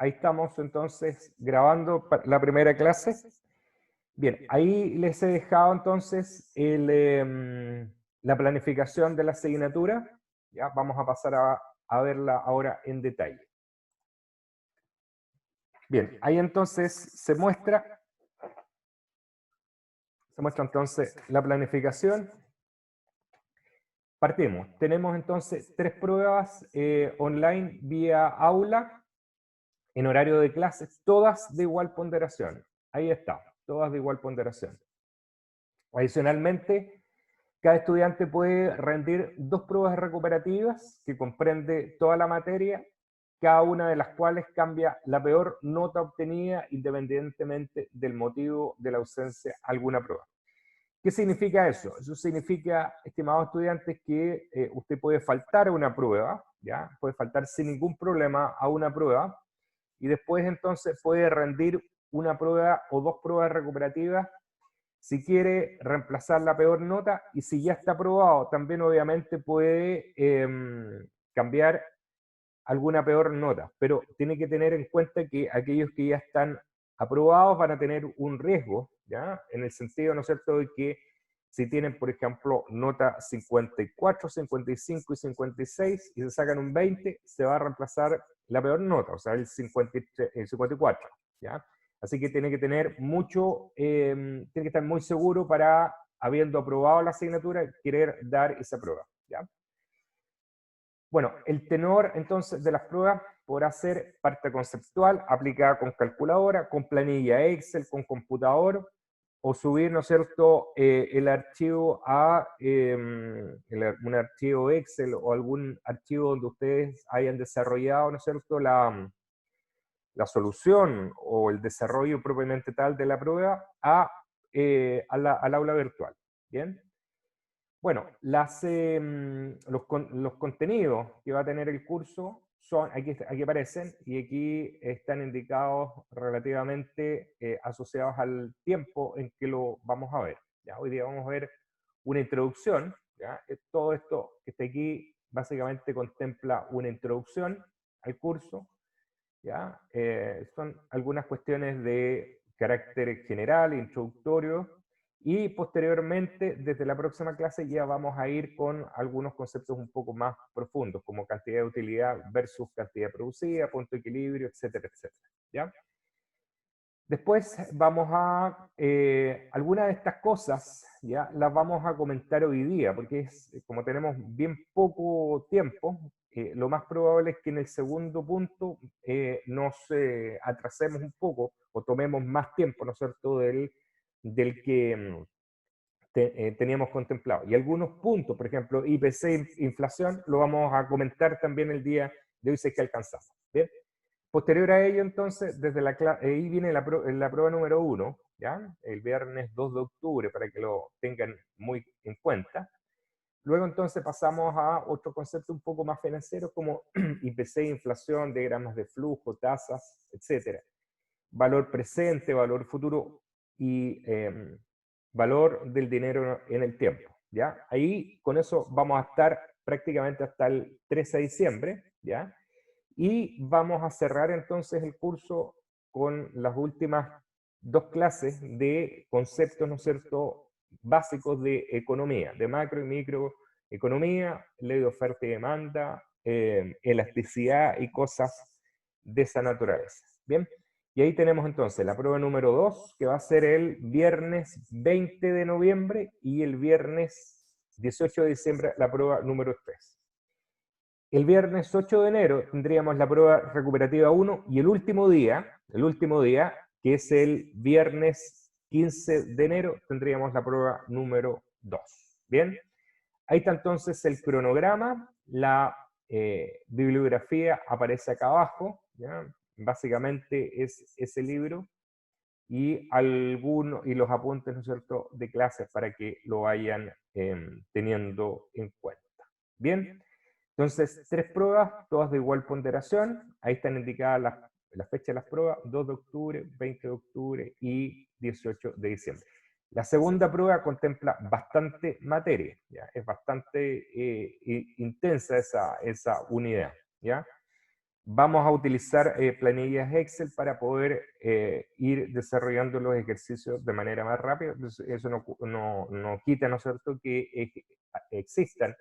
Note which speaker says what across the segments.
Speaker 1: ahí estamos entonces grabando la primera clase. Bien, ahí les he dejado entonces la planificación de la asignatura. Ya, vamos a pasar a verla ahora en detalle. Bien, ahí entonces se muestra entonces la planificación. Partimos. Tenemos entonces 3 pruebas online vía aula en horario de clases, todas de igual ponderación. Ahí está, todas de igual ponderación. Adicionalmente, cada estudiante puede rendir 2 pruebas recuperativas que comprende toda la materia, cada una de las cuales cambia la peor nota obtenida independientemente del motivo de la ausencia de alguna prueba. ¿Qué significa eso? Eso significa, estimados estudiantes, que usted puede faltar a una prueba, ¿ya? Puede faltar sin ningún problema a una prueba, y después entonces puede rendir una prueba o 2 pruebas recuperativas si quiere reemplazar la peor nota, y si ya está aprobado, también obviamente puede cambiar alguna peor nota, pero tiene que tener en cuenta que aquellos que ya están aprobados van a tener un riesgo, ¿ya? En el sentido, ¿no es cierto?, de que si tienen, por ejemplo, nota 54, 55 y 56 y se sacan un 20, se va a reemplazar la peor nota, o sea, el 53, el 54, ¿ya? Así que tiene que tener tiene que estar muy seguro para, habiendo aprobado la asignatura, querer dar esa prueba, ¿ya? Bueno, el tenor entonces de las pruebas podrá ser parte conceptual, aplicada con calculadora, con planilla Excel, con computador, o subir, ¿no es cierto?, el archivo a un archivo Excel o algún archivo donde ustedes hayan desarrollado, ¿no es cierto?, la solución o el desarrollo propiamente tal de la prueba al aula virtual. ¿Bien? Bueno, los contenidos que va a tener el curso son, aquí aparecen, y aquí están indicados relativamente asociados al tiempo en que lo vamos a ver. ¿Ya? Hoy día vamos a ver una introducción. ¿Ya? Todo esto que está aquí básicamente contempla una introducción al curso. ¿Ya? Son algunas cuestiones de carácter general, introductorio, y posteriormente, desde la próxima clase, ya vamos a ir con algunos conceptos un poco más profundos, como cantidad de utilidad versus cantidad producida, punto de equilibrio, etcétera, etcétera. ¿Ya? Después vamos a, algunas de estas cosas, ya las vamos a comentar hoy día, porque como tenemos bien poco tiempo, lo más probable es que en el segundo punto nos atrasemos un poco o tomemos más tiempo, ¿no es cierto?, del que teníamos contemplado. Y algunos puntos, por ejemplo, IPC, inflación, lo vamos a comentar también el día de hoy si es que alcanzamos. ¿Bien? Posterior a ello, entonces, ahí viene la prueba número 1, ¿ya? El viernes 2 de octubre, para que lo tengan muy en cuenta. Luego, entonces, pasamos a otro concepto un poco más financiero, como IPC, inflación, diagramas de flujo, tasas, etc. Valor presente, valor futuro y valor del dinero en el tiempo, ¿ya? Ahí, con eso, vamos a estar prácticamente hasta el 13 de diciembre, ¿ya? Y vamos a cerrar entonces el curso con las últimas 2 clases de conceptos, ¿no es cierto?, básicos de economía, de macro y microeconomía, ley de oferta y demanda, elasticidad y cosas de esa naturaleza. Bien, y ahí tenemos entonces la prueba número 2, que va a ser el viernes 20 de noviembre, y el viernes 18 de diciembre la prueba número 3. El viernes 8 de enero tendríamos la prueba recuperativa 1, y el último día, que es el viernes 15 de enero, tendríamos la prueba número 2. Bien, ahí está entonces el cronograma, la bibliografía aparece acá abajo, ¿ya? Básicamente es ese libro y los apuntes, ¿no es cierto?, de clases para que lo vayan teniendo en cuenta. Bien. Entonces, 3 pruebas, todas de igual ponderación. Ahí están indicadas las fechas de las pruebas: 2 de octubre, 20 de octubre y 18 de diciembre. La segunda prueba contempla bastante materia, ¿ya? Es bastante intensa esa unidad, ¿ya? vamos a utilizar planillas Excel para poder ir desarrollando los ejercicios de manera más rápida. Entonces, eso no quita, ¿no es cierto?, que existan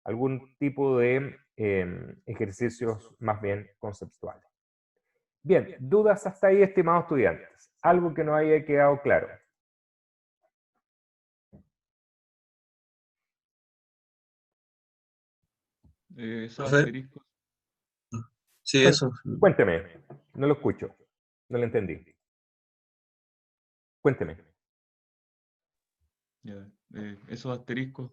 Speaker 1: algún tipo de ejercicios más bien conceptuales. Bien, dudas hasta ahí, estimados estudiantes. Algo que no haya quedado claro.
Speaker 2: Esos
Speaker 3: Profe,
Speaker 2: asteriscos.
Speaker 3: sí, eso.
Speaker 1: Cuénteme, no lo escucho, no lo entendí. Cuénteme.
Speaker 2: Ya, esos asteriscos,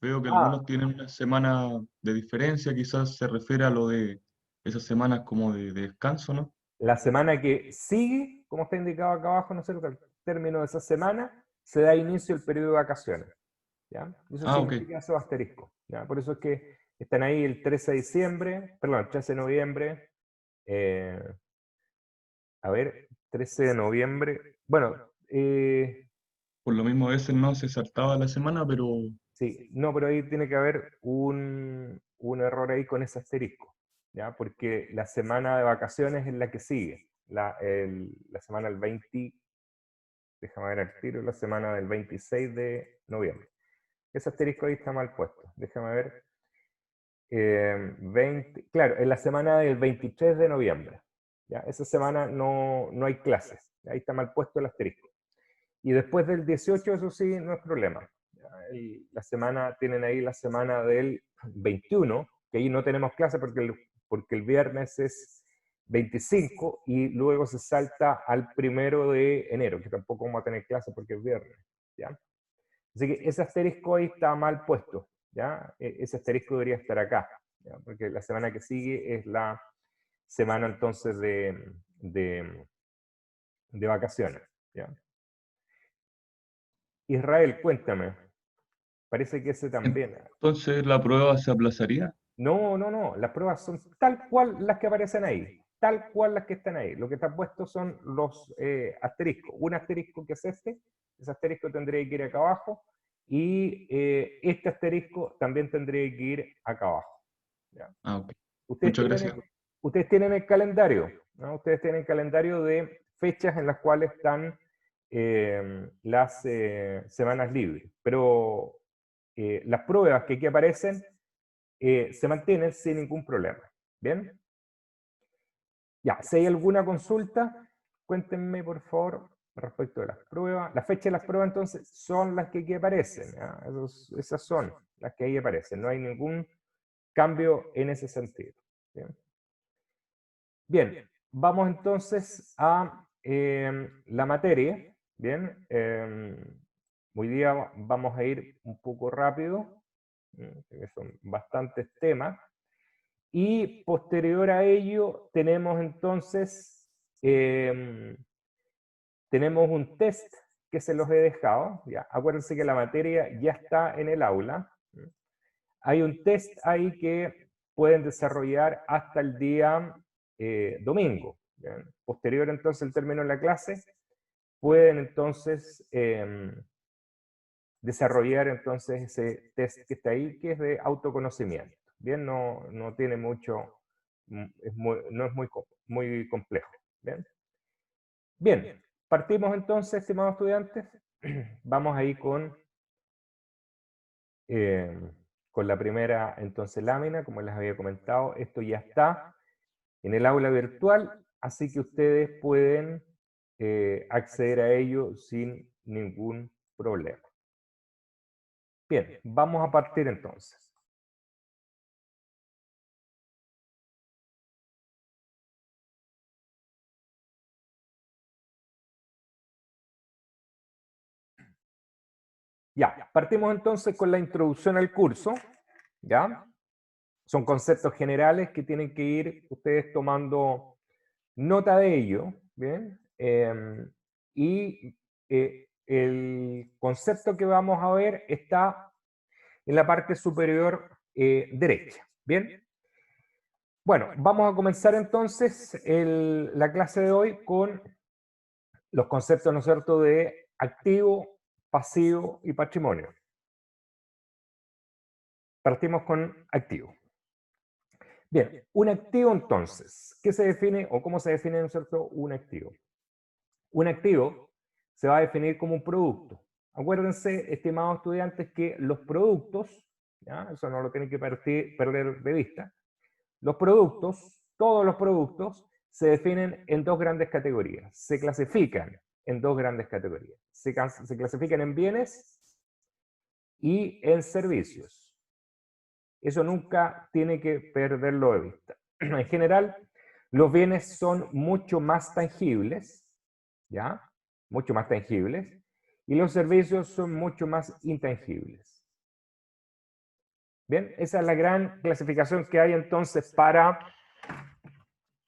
Speaker 2: veo que
Speaker 1: Ah,
Speaker 2: algunos tienen una semana de diferencia, quizás se refiere a lo de esas semanas como de descanso, ¿no?
Speaker 1: la semana que sigue, como está indicado acá abajo, ¿no es cierto? Al término de esa semana se da inicio el periodo de vacaciones. ¿Ya? Eso
Speaker 2: Ah, ok.
Speaker 1: significa esos asteriscos. ¿Ya? Por eso es que están ahí el 13 de diciembre, perdón, 13 de noviembre, eh, a ver, 13 de noviembre, bueno,
Speaker 2: Por lo mismo a veces no se saltaba la semana, pero...
Speaker 1: sí, no, pero ahí tiene que haber un error ahí con ese asterisco, ¿ya? Porque la semana de vacaciones es la que sigue, la semana del 20, déjame ver el tiro, la semana del 26 de noviembre. Ese asterisco ahí está mal puesto, déjame ver. 20, claro, en la semana del 23 de noviembre, ¿ya? Esa semana no hay clases, ahí está mal puesto el asterisco. Y después del 18, eso sí, no es problema. La semana, tienen ahí la semana del 21, que ahí no tenemos clase porque el viernes es 25 y luego se salta al 1 de enero, que tampoco vamos a tener clase porque es viernes. ¿Ya? Así que ese asterisco ahí está mal puesto. ¿Ya? Ese asterisco debería estar acá, ¿ya? Porque la semana que sigue es la semana entonces de vacaciones. ¿Ya? Israel, cuéntame. Parece que ese también.
Speaker 2: Entonces la prueba se aplazaría.
Speaker 1: No. Las pruebas son tal cual las que aparecen ahí. Tal cual las que están ahí. Lo que está puesto son los asteriscos. Un asterisco que es este. Ese asterisco tendría que ir acá abajo. Y este asterisco también tendría que ir acá abajo. ¿Ya?
Speaker 2: Ah, ok.
Speaker 1: Ustedes
Speaker 2: Muchas
Speaker 1: tienen
Speaker 2: gracias.
Speaker 1: el, ustedes tienen el calendario, ¿no? Ustedes tienen el calendario de fechas en las cuales están las semanas libres. Pero las pruebas que aquí aparecen se mantienen sin ningún problema. ¿Bien? Ya, si hay alguna consulta, cuéntenme por favor respecto de las pruebas. La fecha de las pruebas entonces son las que aquí aparecen. ¿Ya? Esas son las que ahí aparecen. No hay ningún cambio en ese sentido. ¿Bien? Bien, vamos entonces a la materia. Bien, hoy día vamos a ir un poco rápido, que son bastantes temas. Y posterior a ello tenemos entonces, tenemos un test que se los he dejado. ¿Ya? Acuérdense que la materia ya está en el aula. Hay un test ahí que pueden desarrollar hasta el día domingo. ¿Bien? Posterior entonces al término de la clase, pueden entonces desarrollar entonces ese test que está ahí, que es de autoconocimiento. Bien, no tiene mucho, no es muy complejo. Bien, bien, partimos entonces, estimados estudiantes. Vamos ahí con la primera entonces lámina, como les había comentado. Esto ya está en el aula virtual, así que ustedes pueden acceder a ello sin ningún problema. Bien, vamos a partir entonces. Ya, partimos entonces con la introducción al curso. ¿Ya? Son conceptos generales que tienen que ir ustedes tomando nota de ello. ¿Bien? Y el concepto que vamos a ver está en la parte superior derecha. ¿Bien? Bueno, vamos a comenzar entonces la clase de hoy con los conceptos, ¿no es cierto?, de activo, pasivo y patrimonio. Partimos con activo. Bien, un activo entonces, ¿qué se define o cómo se define, ¿no es cierto?, un activo? Un activo se va a definir como un producto. Acuérdense, estimados estudiantes, que los productos, ¿ya?, eso no lo tienen que perder de vista, los productos, todos los productos, se definen en dos grandes categorías, se clasifican en dos grandes categorías. Se clasifican en bienes y en servicios. Eso nunca tiene que perderlo de vista. En general, los bienes son mucho más tangibles, ¿ya? Mucho más tangibles, y los servicios son mucho más intangibles. Bien, esa es la gran clasificación que hay entonces para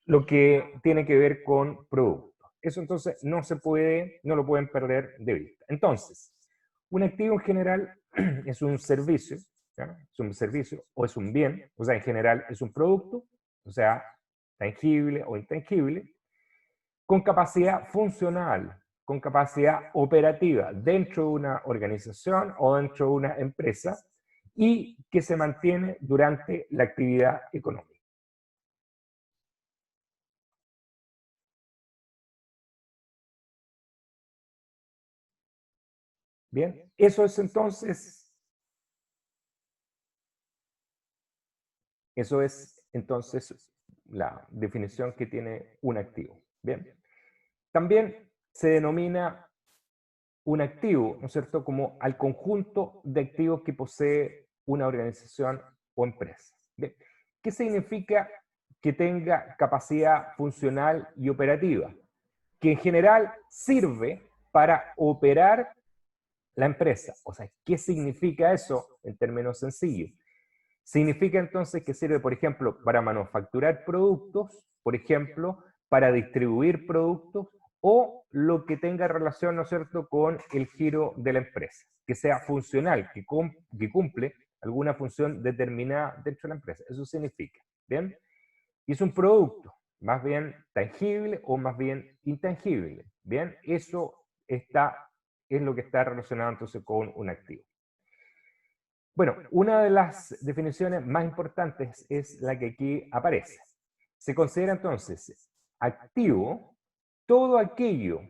Speaker 1: lo que tiene que ver con productos. Eso entonces no lo pueden perder de vista. Entonces, un activo en general es un servicio, ¿ya? Es un servicio o es un bien, o sea, en general es un producto, o sea, tangible o intangible, con capacidad funcional, con capacidad operativa dentro de una organización o dentro de una empresa y que se mantiene durante la actividad económica. Bien, eso es entonces la definición que tiene un activo. Bien, también se denomina un activo, ¿no es cierto?, como al conjunto de activos que posee una organización o empresa. Bien, ¿qué significa que tenga capacidad funcional y operativa? Que en general sirve para operar la empresa. O sea, ¿qué significa eso en términos sencillos? Significa entonces que sirve, por ejemplo, para manufacturar productos, por ejemplo, para distribuir productos o lo que tenga relación, ¿no es cierto?, con el giro de la empresa, que sea funcional, que cumple alguna función determinada dentro de la empresa. Eso significa, ¿bien? Y es un producto, más bien tangible o más bien intangible, ¿bien? Eso es lo que está relacionado entonces con un activo. Bueno, una de las definiciones más importantes es la que aquí aparece. Se considera entonces activo todo aquello,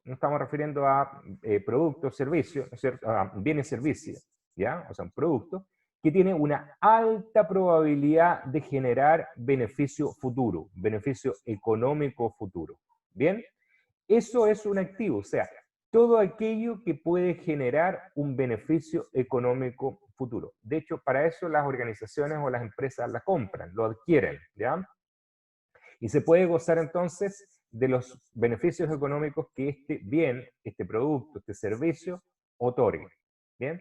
Speaker 1: nos estamos refiriendo a productos, servicios, ¿no es cierto?, a bienes y servicios, ¿ya? O sea, un producto que tiene una alta probabilidad de generar beneficio futuro, beneficio económico futuro. ¿Bien? Eso es un activo, o sea, todo aquello que puede generar un beneficio económico futuro. De hecho, para eso las organizaciones o las empresas la compran, lo adquieren, ¿ya? Y se puede gozar entonces de los beneficios económicos que este bien, este producto, este servicio otorga. ¿Bien?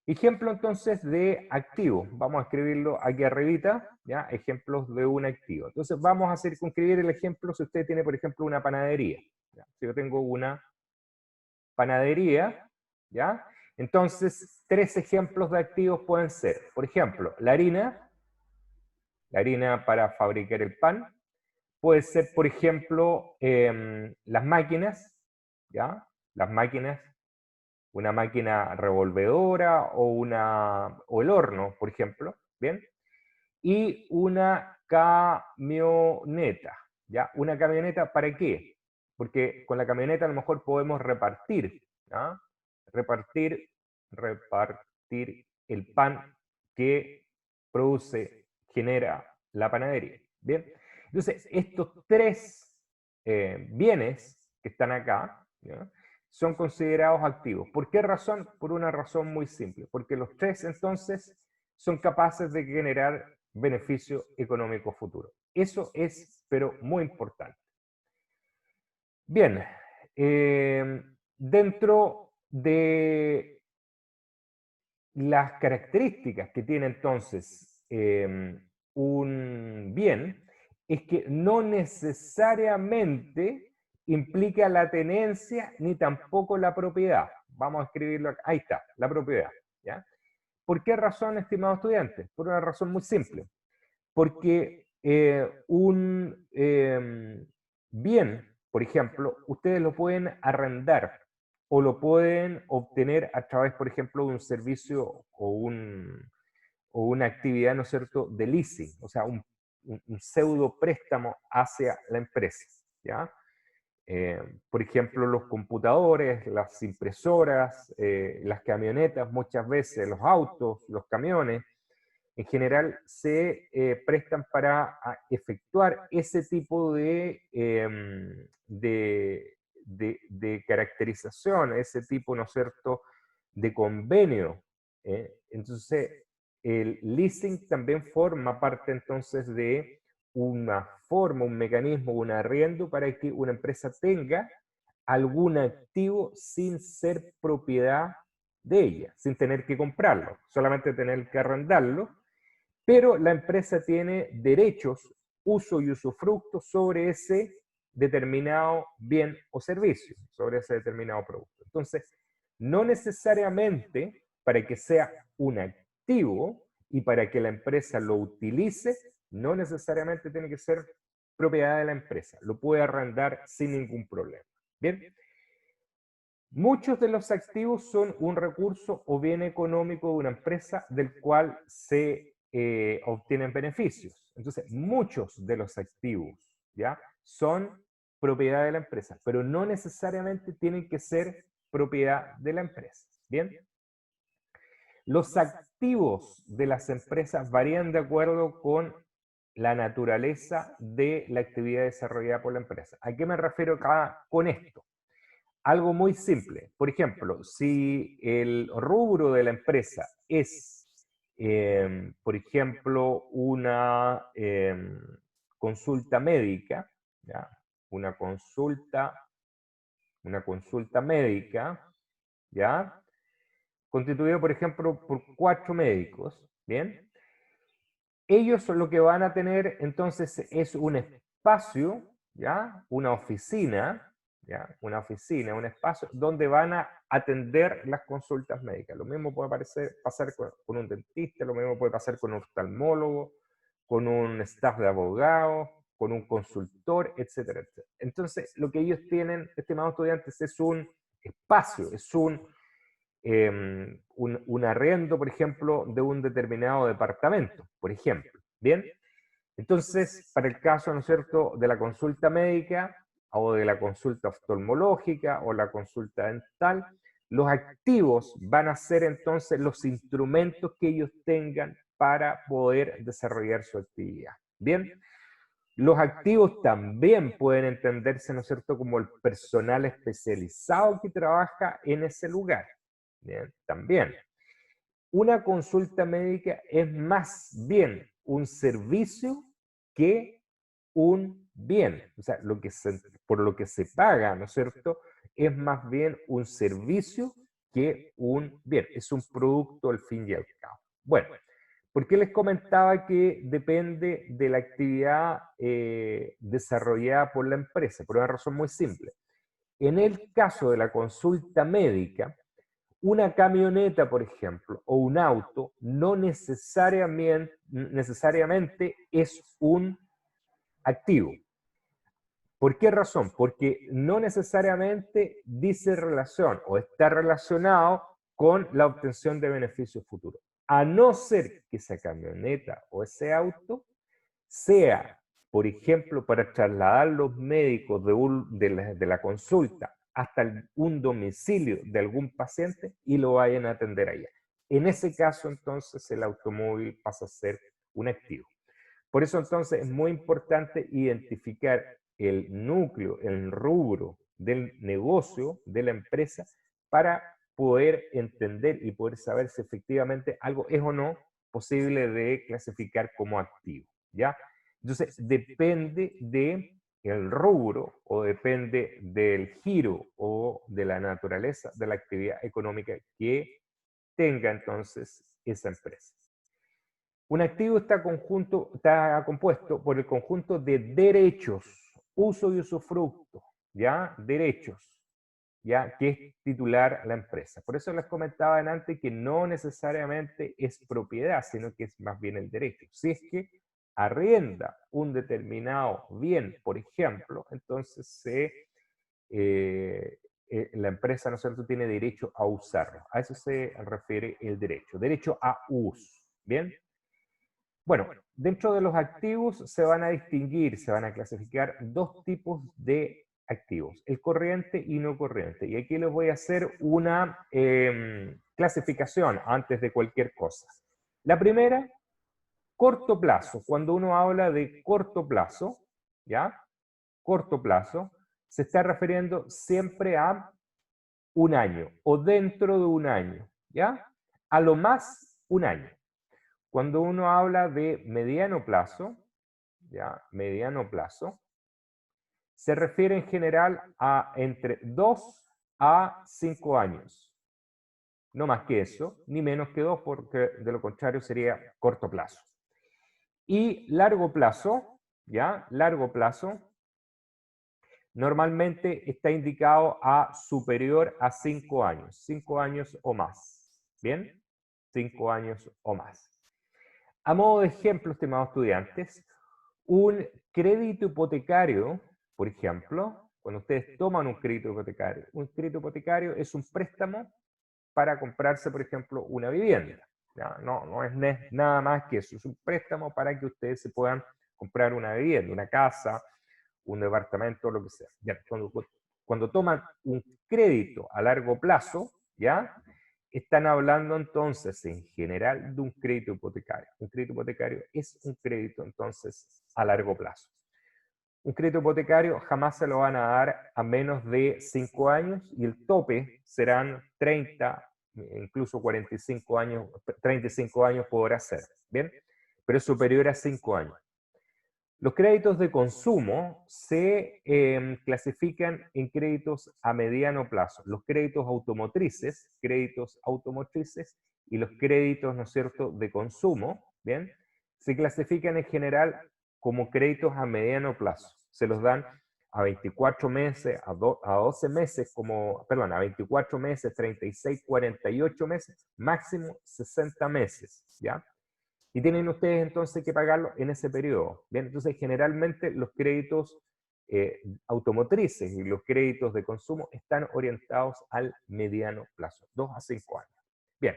Speaker 1: Ejemplo entonces de activo. Vamos a escribirlo aquí arribita, ¿ya? Ejemplos de un activo. Entonces vamos a circunscribir el ejemplo si usted tiene, por ejemplo, una panadería. ¿Ya? Si yo tengo una panadería, ¿ya? Entonces, 3 ejemplos de activos pueden ser, por ejemplo, la harina para fabricar el pan. Puede ser, por ejemplo, las máquinas, ¿ya? Las máquinas, una máquina revolvedora o el horno, por ejemplo, ¿bien? Y una camioneta, ¿ya? Una camioneta, ¿para qué? Porque con la camioneta a lo mejor podemos repartir, ¿ya? Repartir el pan que genera la panadería, ¿bien? Entonces, estos 3 bienes que están acá, ¿ya?, son considerados activos. ¿Por qué razón? Por una razón muy simple, porque los 3 entonces son capaces de generar beneficio económico futuro. Eso es, pero muy importante. Bien, dentro de las características que tiene entonces un bien, es que no necesariamente implica la tenencia ni tampoco la propiedad. Vamos a escribirlo acá. Ahí está, la propiedad, ¿ya? ¿Por qué razón, estimados estudiantes? Por una razón muy simple. Porque un bien, por ejemplo, ustedes lo pueden arrendar o lo pueden obtener a través, por ejemplo, de un servicio o o una actividad, ¿no es cierto?, de leasing, o sea, un pseudo préstamo hacia la empresa, ¿ya? Por ejemplo, los computadores, las impresoras, las camionetas, muchas veces los autos, los camiones, en general se prestan para efectuar ese tipo de caracterización, ese tipo, ¿no es cierto?, de convenio. Entonces, el leasing también forma parte entonces de una forma, un mecanismo, un arriendo para que una empresa tenga algún activo sin ser propiedad de ella, sin tener que comprarlo, solamente tener que arrendarlo, pero la empresa tiene derechos, uso y usufructo sobre ese determinado bien o servicio, sobre ese determinado producto. Entonces, no necesariamente para que sea un activo y para que la empresa lo utilice, no necesariamente tiene que ser propiedad de la empresa, lo puede arrendar sin ningún problema. Bien, muchos de los activos son un recurso o bien económico de una empresa del cual se obtienen beneficios. Entonces, muchos de los activos, ¿ya?, son propiedad de la empresa, pero no necesariamente tienen que ser propiedad de la empresa. Bien, los activos de las empresas varían de acuerdo con la naturaleza de la actividad desarrollada por la empresa. ¿A qué me refiero acá con esto? Algo muy simple. Por ejemplo, si el rubro de la empresa es, por ejemplo, una consulta médica, ¿ya? Una consulta médica, ¿ya?, constituido, por ejemplo, por 4 médicos, ¿bien? Ellos lo que van a tener entonces es un espacio, ¿ya?, una oficina, ¿ya?, una oficina, un espacio donde van a atender las consultas médicas. Lo mismo puede pasar con un dentista, lo mismo puede pasar con un oftalmólogo, con un staff de abogados, con un consultor, etcétera, etcétera. Entonces, lo que ellos tienen, estimados estudiantes, es un espacio, es un arriendo, por ejemplo, de un determinado departamento, por ejemplo. Bien, entonces, para el caso, ¿no es cierto?, de la consulta médica o de la consulta oftalmológica o la consulta dental, los activos van a ser entonces los instrumentos que ellos tengan para poder desarrollar su actividad. Bien, los activos también pueden entenderse, ¿no es cierto?, como el personal especializado que trabaja en ese lugar. Bien, también. Una consulta médica es más bien un servicio que un bien. O sea, por lo que se paga, ¿no es cierto?, es más bien un servicio que un bien. Es un producto al fin y al cabo. Bueno, ¿por qué les comentaba que depende de la actividad desarrollada por la empresa? Por una razón muy simple. En el caso de la consulta médica, una camioneta, por ejemplo, o un auto, no necesariamente es un activo. ¿Por qué razón? Porque no necesariamente dice relación o está relacionado con la obtención de beneficios futuros. A no ser que esa camioneta o ese auto sea, por ejemplo, para trasladar los médicos de la consulta hasta un domicilio de algún paciente y lo vayan a atender allá. En ese caso, entonces, el automóvil pasa a ser un activo. Por eso, entonces, es muy importante identificar el núcleo, el rubro del negocio, de la empresa, para poder entender y poder saber si efectivamente algo es o no posible de clasificar como activo, ¿ya? Entonces, depende del rubro o depende del giro o de la naturaleza de la actividad económica que tenga entonces esa empresa. Un activo está compuesto por el conjunto de derechos, uso y usufructo, ¿ya? Derechos, ¿ya?, que es titular la empresa. Por eso les comentaba antes que no necesariamente es propiedad, sino que es más bien el derecho. Si es que arrienda un determinado bien, por ejemplo, entonces la empresa, ¿no es cierto?, tiene derecho a usarlo. A eso se refiere el derecho. Derecho a uso, ¿bien? Bueno, dentro de los activos se van a distinguir, se van a clasificar dos tipos de activos, el corriente y no corriente. Y aquí les voy a hacer una clasificación antes de cualquier cosa. La primera, corto plazo. Cuando uno habla de corto plazo, ¿ya? Corto plazo, se está refiriendo siempre a un año o dentro de un año, ¿ya? A lo más un año. Cuando uno habla de mediano plazo, ¿ya? Mediano plazo, se refiere en general a entre 2 a 5 años. No más que eso, ni menos que 2, porque de lo contrario sería corto plazo. Y largo plazo, ¿ya? Largo plazo, normalmente está indicado a superior a 5 años, 5 años o más. ¿Bien? 5 años o más. A modo de ejemplo, estimados estudiantes, un crédito hipotecario, por ejemplo, cuando ustedes toman un crédito hipotecario es un préstamo para comprarse, por ejemplo, una vivienda. ¿Ya? No es nada más que eso, es un préstamo para que ustedes se puedan comprar una vivienda, una casa, un departamento, lo que sea. Ya, cuando toman un crédito a largo plazo, ¿ya? Están hablando entonces en general de un crédito hipotecario. Un crédito hipotecario es un crédito entonces a largo plazo. Un crédito hipotecario jamás se lo van a dar a menos de 5 años y el tope serán 30, incluso 45 años, 35 años podrá ser, ¿bien? Pero es superior a 5 años. Los créditos de consumo se clasifican en créditos a mediano plazo. Los créditos automotrices y los créditos, ¿no es cierto?, de consumo, ¿bien? Se clasifican en general como créditos a mediano plazo. Se los dan a 24 meses, a 12 meses, a 24 meses, 36, 48 meses, máximo 60 meses, ¿ya? Y tienen ustedes entonces que pagarlo en ese periodo. Bien, entonces generalmente los créditos automotrices y los créditos de consumo están orientados al mediano plazo, 2 a 5 años. Bien,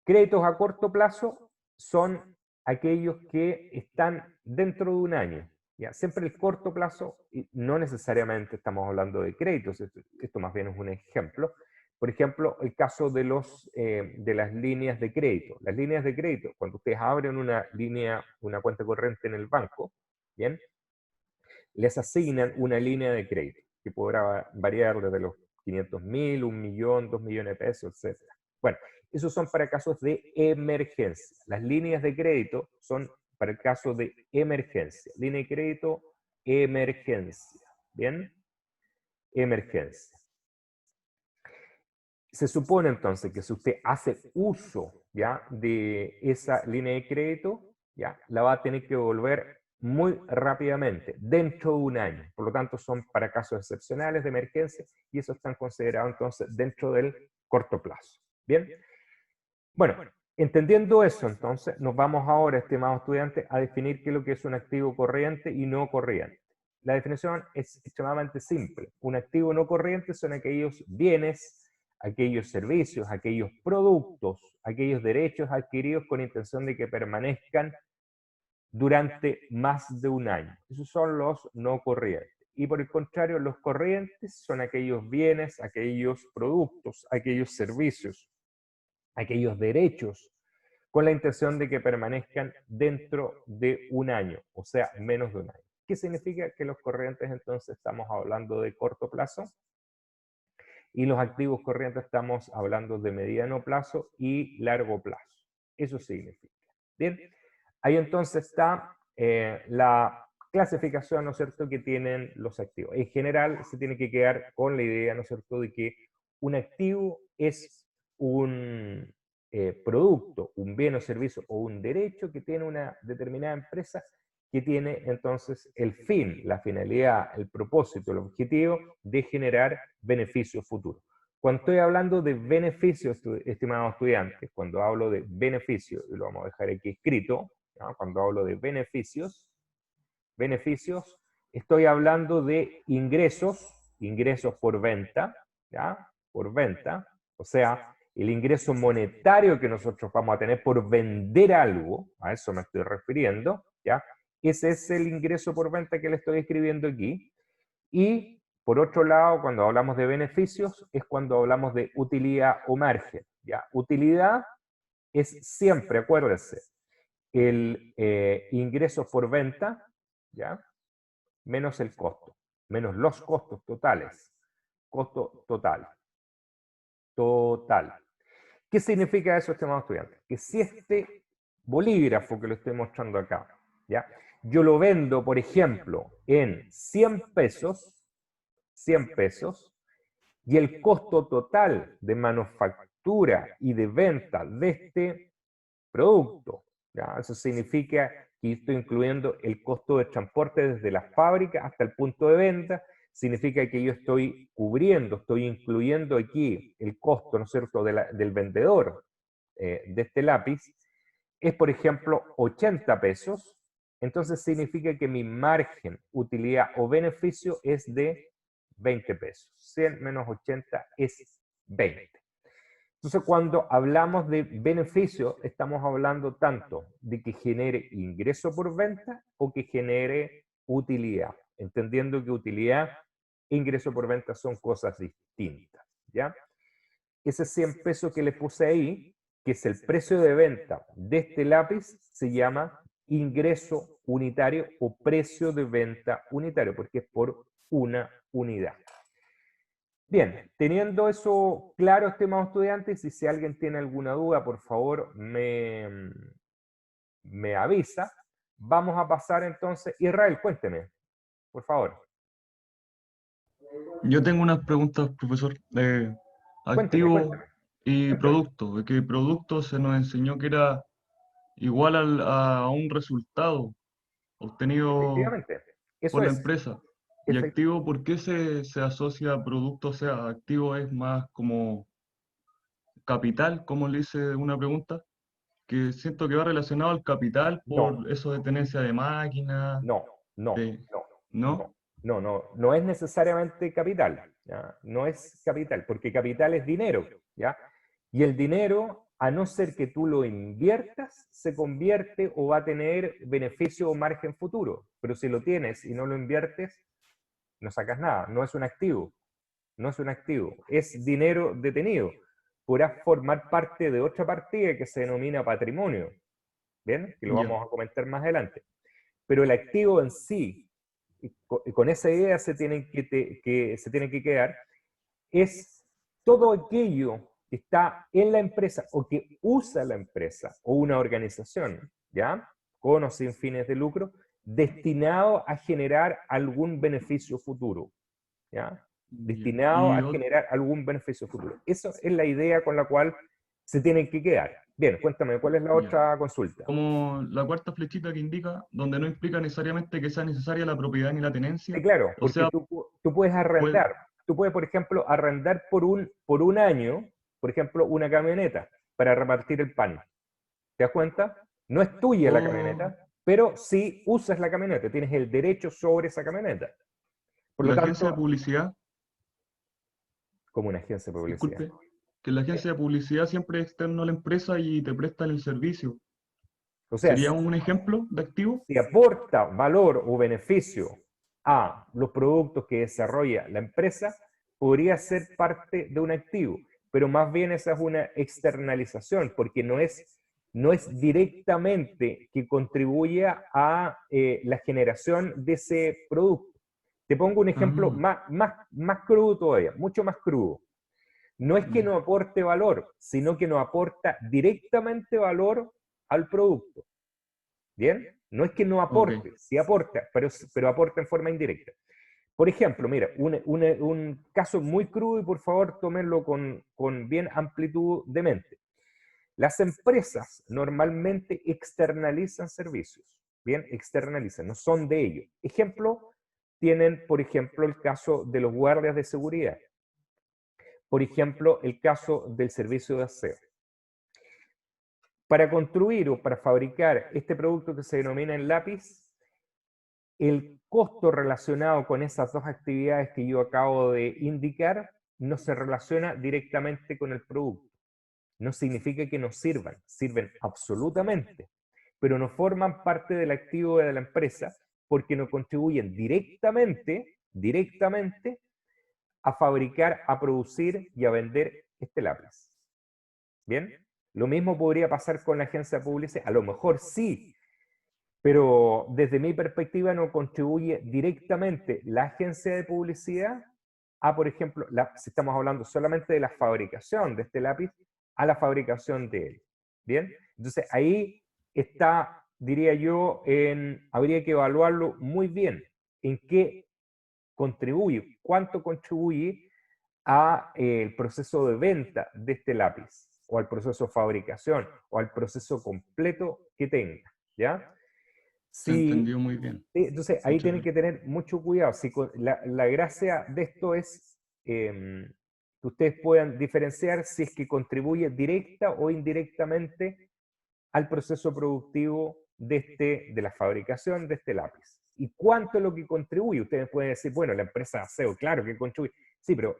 Speaker 1: créditos a corto plazo son aquellos que están dentro de un año. ¿Ya? Siempre el corto plazo, y no necesariamente estamos hablando de créditos, esto más bien es un ejemplo. Por ejemplo, el caso de las líneas de crédito. Las líneas de crédito, cuando ustedes abren una cuenta corriente en el banco, ¿bien? Les asignan una línea de crédito que podrá variar desde los 500.000, 1.000.000, 2.000.000 de pesos, etc. Bueno, esos son para casos de emergencia. Las líneas de crédito son para el caso de emergencia. Línea de crédito, emergencia. ¿Bien? Emergencia. Se supone entonces que si usted hace uso, ¿ya?, de esa línea de crédito, ¿ya?, la va a tener que devolver muy rápidamente, dentro de un año. Por lo tanto, son para casos excepcionales de emergencia y eso están considerados entonces dentro del corto plazo. ¿Bien? Bueno, entendiendo eso entonces, nos vamos ahora, estimados estudiantes, a definir qué es lo que es un activo corriente y no corriente. La definición es extremadamente simple. Un activo no corriente son aquellos bienes, aquellos servicios, aquellos productos, aquellos derechos adquiridos con intención de que permanezcan durante más de un año. Esos son los no corrientes. Y por el contrario, los corrientes son aquellos bienes, aquellos productos, aquellos servicios, aquellos derechos con la intención de que permanezcan dentro de un año, o sea, menos de un año. ¿Qué significa? Que los corrientes entonces estamos hablando de corto plazo y los activos corrientes estamos hablando de mediano plazo y largo plazo. Eso significa. Bien, ahí entonces está la clasificación, ¿no es cierto?, que tienen los activos. En general se tiene que quedar con la idea, ¿no es cierto?, de que un activo es un producto, un bien o servicio o un derecho que tiene una determinada empresa que tiene entonces el fin, la finalidad, el propósito, el objetivo de generar beneficios futuros. Cuando estoy hablando de beneficios, estimados estudiantes, cuando hablo de beneficios, y lo vamos a dejar aquí escrito, ¿no? Cuando hablo de beneficios, estoy hablando de ingresos por venta, ¿ya? Por venta, o sea, el ingreso monetario que nosotros vamos a tener por vender algo, a eso me estoy refiriendo, ¿ya? Ese es el ingreso por venta que le estoy escribiendo aquí. Y por otro lado, cuando hablamos de beneficios, es cuando hablamos de utilidad o margen, ¿ya? Utilidad es siempre, acuérdense, el ingreso por venta, ¿ya? Menos el costo, menos los costos totales. Costo total. Total. ¿Qué significa eso, estimados estudiantes? Que si este bolígrafo que lo estoy mostrando acá, ¿ya? Yo lo vendo, por ejemplo, en 100 pesos, 100 pesos, y el costo total de manufactura y de venta de este producto, ¿ya? Eso significa que estoy incluyendo el costo de transporte desde la fábrica hasta el punto de venta, significa que yo estoy cubriendo, estoy incluyendo aquí el costo, ¿no es cierto?, del vendedor de este lápiz, es por ejemplo 80 pesos, entonces significa que mi margen, utilidad o beneficio es de 20 pesos. 100 menos 80 es 20. Entonces, cuando hablamos de beneficio, estamos hablando tanto de que genere ingreso por venta o que genere utilidad, entendiendo que utilidad e ingreso por venta son cosas distintas, ¿ya? Ese 100 pesos que le puse ahí, que es el precio de venta de este lápiz, se llama ingreso unitario o precio de venta unitario, porque es por una unidad. Bien, teniendo eso claro, estimados estudiantes, y si alguien tiene alguna duda, por favor, me avisa. Vamos a pasar entonces. Israel, cuénteme, por favor.
Speaker 2: Yo tengo unas preguntas, profesor.
Speaker 1: Cuénteme,
Speaker 2: Activo
Speaker 1: cuénteme.
Speaker 2: y
Speaker 1: Cuénteme.
Speaker 2: producto. De que producto se nos enseñó que era igual a un resultado obtenido
Speaker 1: Efectivamente, eso
Speaker 2: por la
Speaker 1: es.
Speaker 2: empresa. Y
Speaker 1: Efectivamente.
Speaker 2: activo, ¿por qué se asocia a producto? O sea, activo es más como capital, como le hice una pregunta, que siento que va relacionado al capital
Speaker 1: No,
Speaker 2: por eso de tenencia de máquinas,
Speaker 1: no, no,
Speaker 2: de...
Speaker 1: no,
Speaker 2: ¿No?
Speaker 1: no, no es necesariamente capital, ¿ya? No es capital, porque capital es dinero, ¿ya? Y el dinero, a no ser que tú lo inviertas, se convierte o va a tener beneficio o margen futuro. Pero si lo tienes y no lo inviertes, no sacas nada, no es un activo, no es un activo, es dinero detenido. Podrá formar parte de otra partida que se denomina patrimonio, ¿bien? Que lo
Speaker 2: Ya.
Speaker 1: vamos a comentar más adelante. Pero el activo en sí, y con esa idea se tienen se tiene que quedar, es todo aquello que está en la empresa o que usa la empresa o una organización, ¿ya? Con o sin fines de lucro, destinado a generar algún beneficio futuro, ¿ya?
Speaker 2: Ya.
Speaker 1: Destinado
Speaker 2: Y
Speaker 1: a generar algún beneficio futuro. Esa es la idea con la cual se tienen que quedar. Bien, cuéntame, ¿cuál es la
Speaker 2: ya.
Speaker 1: otra consulta?
Speaker 2: Como la cuarta flechita que indica, donde no implica necesariamente que sea necesaria la propiedad ni la
Speaker 1: Sí,
Speaker 2: tenencia.
Speaker 1: claro,
Speaker 2: O
Speaker 1: porque
Speaker 2: sea,
Speaker 1: tú puedes
Speaker 2: puede,
Speaker 1: arrendar. Tú puedes, por ejemplo, arrendar por un año, por ejemplo, una camioneta para repartir el pan. ¿Te das cuenta? No es tuya la
Speaker 2: o
Speaker 1: camioneta, pero sí usas la camioneta, tienes el derecho sobre esa camioneta. Por lo
Speaker 2: la agencia de
Speaker 1: tanto,
Speaker 2: publicidad,
Speaker 1: como una agencia de publicidad.
Speaker 2: disculpe, que la
Speaker 1: Eh,
Speaker 2: agencia de publicidad siempre es externo a la empresa y te prestan el servicio.
Speaker 1: O sea,
Speaker 2: ¿Sería un ejemplo de activo?
Speaker 1: si aporta valor o beneficio a los productos que desarrolla la empresa, podría ser parte de un activo, pero más bien esa es una externalización, porque no es directamente que contribuya a la generación de ese producto. Te pongo un ejemplo
Speaker 2: Ah,
Speaker 1: más crudo todavía, mucho más crudo. No es que
Speaker 2: ya.
Speaker 1: no aporte valor, sino que no aporta directamente valor al producto. ¿Bien? No es que no
Speaker 2: Ok.
Speaker 1: aporte, sí aporta, pero aporta en forma indirecta. Por ejemplo, mira, un caso muy crudo y por favor tómenlo con bien amplitud de mente. Las empresas normalmente externalizan servicios, bien, externalizan, no son de ellos. Ejemplo, tienen, por ejemplo, el caso de los guardias de seguridad. Por ejemplo, el caso del servicio de aseo. Para construir o para fabricar este producto que se denomina el lápiz, el costo relacionado con esas dos actividades que yo acabo de indicar no se relaciona directamente con el producto. no significa que no sirvan, sirven absolutamente, pero no forman parte del activo de la empresa porque no contribuyen directamente a fabricar, a producir y a vender este lápiz. ¿Bien? Lo mismo podría pasar con la agencia de publicidad, a lo mejor sí, pero desde mi perspectiva no contribuye directamente la agencia de publicidad a, por ejemplo, si estamos hablando solamente de la fabricación de este lápiz, a la fabricación de él. ¿Bien? Entonces ahí está, diría yo, habría que evaluarlo muy bien, en qué contribuye, cuánto contribuye al proceso de venta de este lápiz, o al proceso de fabricación, o al proceso completo que tenga, ¿ya?
Speaker 2: Se entendió muy bien.
Speaker 1: Entonces, ahí
Speaker 2: Muchas
Speaker 1: tienen que tener mucho cuidado. La gracia de esto es que ustedes puedan diferenciar si es que contribuye directa o indirectamente al proceso productivo de la fabricación de este lápiz. ¿Y cuánto es lo que contribuye? Ustedes pueden decir, bueno, la empresa de aseo, claro que contribuye. Sí, pero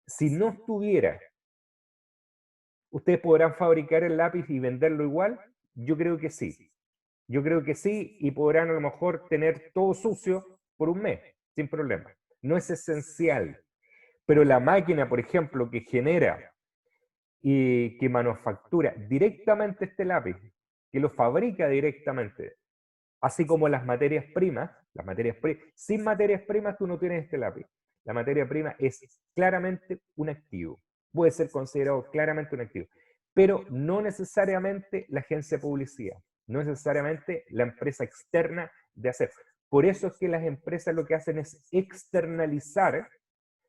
Speaker 1: si no estuviera, ¿ustedes podrán fabricar el lápiz y venderlo igual? Yo creo que sí. Yo creo que sí, y podrán a lo mejor tener todo sucio por un mes, sin problema. No es esencial. Pero la máquina, por ejemplo, que genera y que manufactura directamente este lápiz, que lo fabrica directamente, así como las materias primas, sin materias primas tú no tienes este lápiz. La materia prima es claramente un activo. Puede ser considerado claramente un activo, pero no necesariamente la agencia de publicidad, no necesariamente la empresa externa de hacer. Por eso es que las empresas lo que hacen es externalizar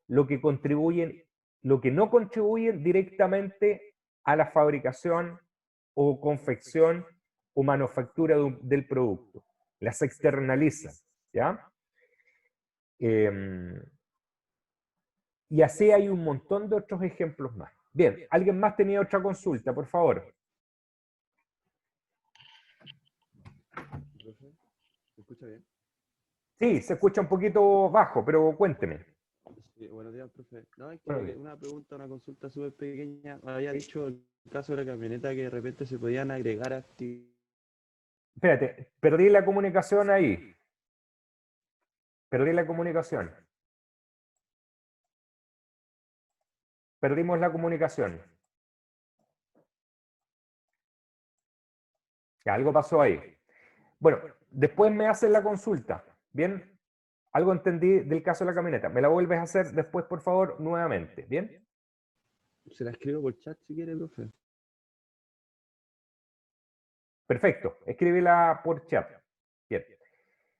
Speaker 1: lo que contribuyen, lo que no contribuyen directamente a la fabricación o confección o manufactura del producto. Las externalizan, ¿ya? Y así hay un montón de otros ejemplos más. Bien, ¿alguien más tenía otra consulta, por favor?
Speaker 4: ¿Se escucha bien?
Speaker 1: Sí, se escucha un poquito bajo, pero cuénteme.
Speaker 4: Sí, buenos días, profe. No, es
Speaker 1: Buenos
Speaker 4: que
Speaker 1: días.
Speaker 4: una pregunta, una consulta súper pequeña. Había dicho el caso de la camioneta que de repente se podían agregar actividades.
Speaker 1: Espérate, perdí la comunicación ahí. Perdí la comunicación. Perdimos la comunicación. Ya, algo pasó ahí. Bueno, después me hacen la consulta. ¿Bien? Algo entendí del caso de la camioneta. Me la vuelves a hacer después, por favor, nuevamente. ¿Bien?
Speaker 4: Se la escribo por chat si quiere, profe.
Speaker 1: Perfecto. Escríbela por chat. Bien.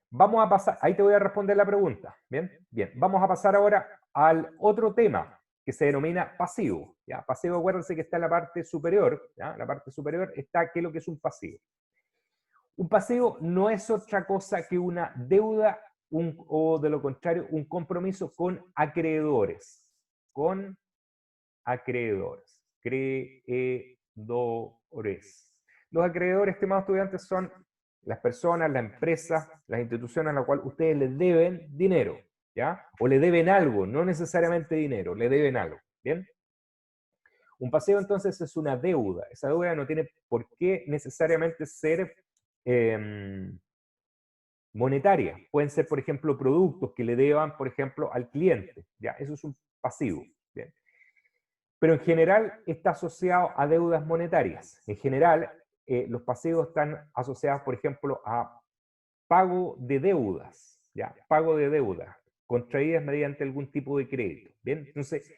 Speaker 1: Vamos a pasar, ahí te voy a responder la pregunta. Bien, bien. Vamos a pasar ahora al otro tema que se denomina pasivo. ¿Ya? Pasivo, acuérdense que está en la parte superior. ¿Ya? En la parte superior está qué es lo que es un pasivo. Un pasivo no es otra cosa que una deuda o de lo contrario, un compromiso con acreedores. Con acreedores. Creedores. Los acreedores, estimados estudiantes, son las personas, las empresas, las instituciones a las cuales ustedes les deben dinero, ¿ya? O le deben algo, no necesariamente dinero, le deben algo, ¿bien? Un pasivo entonces es una deuda. Esa deuda no tiene por qué necesariamente ser monetaria. Pueden ser, por ejemplo, productos que le deban, por ejemplo, al cliente, ¿ya? Eso es un pasivo, ¿bien? Pero en general está asociado a deudas monetarias. En general, los pasivos están asociados, por ejemplo, a pago de deudas, ¿ya? Pago de deudas contraídas mediante algún tipo de crédito. Bien, entonces,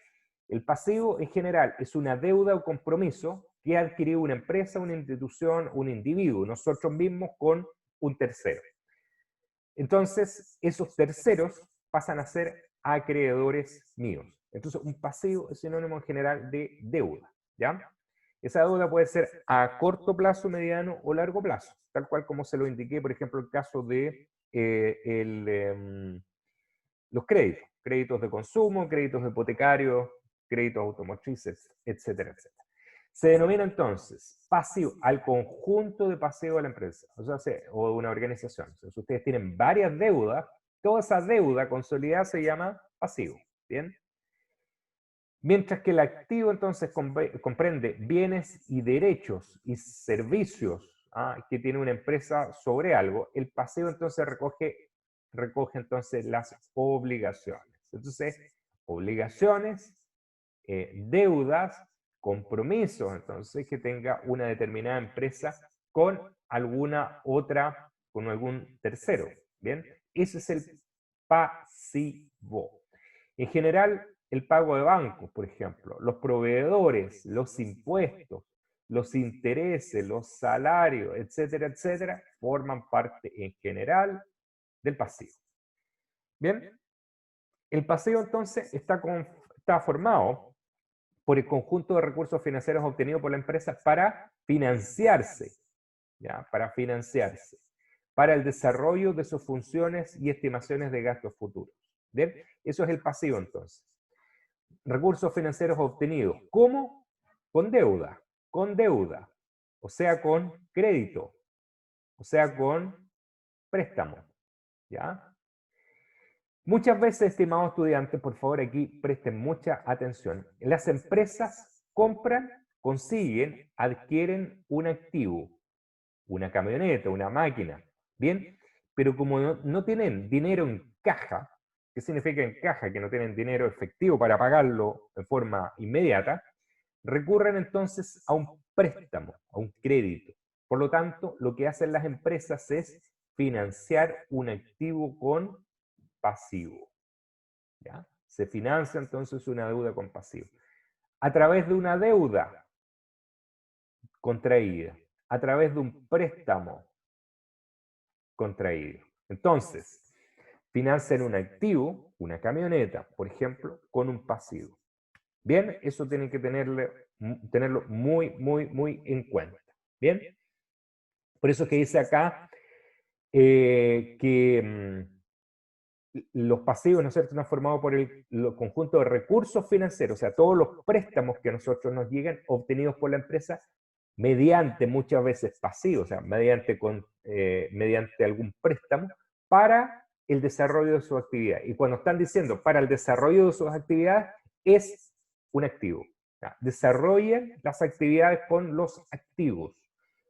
Speaker 1: el pasivo en general es una deuda o compromiso que ha adquirido una empresa, una institución, un individuo, nosotros mismos con un tercero. Entonces, esos terceros pasan a ser acreedores míos. Entonces, un pasivo es sinónimo en general de deuda, ¿ya? Esa deuda puede ser a corto plazo, mediano o largo plazo, tal cual como se lo indiqué, por ejemplo, el caso de los créditos, créditos de consumo, créditos hipotecarios, créditos automotrices, etcétera, etcétera. Se denomina entonces pasivo al conjunto de pasivo de la empresa, o de una organización. Entonces, ustedes tienen varias deudas, toda esa deuda consolidada se llama pasivo, ¿bien? Mientras que el activo entonces comprende bienes y derechos y servicios que tiene una empresa sobre algo, el pasivo entonces recoge entonces las obligaciones. Entonces, obligaciones, deudas, compromisos, entonces que tenga una determinada empresa con alguna otra, con algún tercero. Bien, ese es el pasivo. En general, el pago de bancos, por ejemplo, los proveedores, los impuestos, los intereses, los salarios, etcétera, etcétera, forman parte en general del pasivo. Bien, el pasivo entonces está formado por el conjunto de recursos financieros obtenidos por la empresa para financiarse, ¿ya? Para financiarse, para el desarrollo de sus funciones y estimaciones de gastos futuros. ¿Bien? Eso es el pasivo entonces. Recursos financieros obtenidos. ¿Cómo? Con deuda, o sea, con crédito, o sea, con préstamo, ¿ya? Muchas veces, estimados estudiantes, por favor aquí presten mucha atención. Las empresas compran, consiguen, adquieren un activo, una camioneta, una máquina, ¿bien? Pero como no tienen dinero en caja, ¿qué significa en caja? Que no tienen dinero efectivo para pagarlo de forma inmediata, recurren entonces a un préstamo, a un crédito. Por lo tanto, lo que hacen las empresas es financiar un activo con pasivo, ¿ya? Se financia entonces una deuda con pasivo. A través de una deuda contraída, a través de un préstamo contraído. Entonces, financian un activo, una camioneta, por ejemplo, con un pasivo. Bien, eso tienen que tenerlo muy, muy, muy en cuenta. Bien, por eso es que dice acá que los pasivos, ¿no es cierto?, están formados por el conjunto de recursos financieros, o sea, todos los préstamos que a nosotros nos llegan obtenidos por la empresa mediante muchas veces pasivos, o sea, mediante algún préstamo para el desarrollo de sus actividades. Y cuando están diciendo para el desarrollo de sus actividades, es un activo. Desarrollan las actividades con los activos.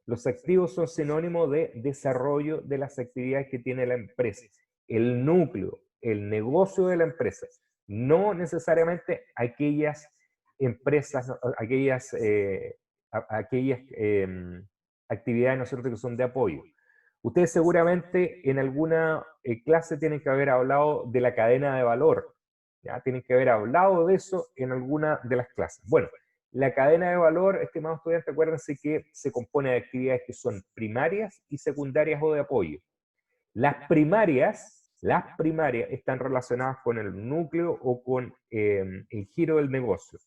Speaker 1: Los activos son sinónimo de desarrollo de las actividades que tiene la empresa. El núcleo, el negocio de la empresa, no necesariamente aquellas empresas, aquellas actividades, ¿no es cierto?, que son de apoyo. Ustedes seguramente en alguna clase tienen que haber hablado de la cadena de valor, ¿ya? Tienen que haber hablado de eso en alguna de las clases. Bueno, la cadena de valor, estimados estudiantes, acuérdense que se compone de actividades que son primarias y secundarias o de apoyo. Las primarias están relacionadas con el núcleo o con el giro del negocio.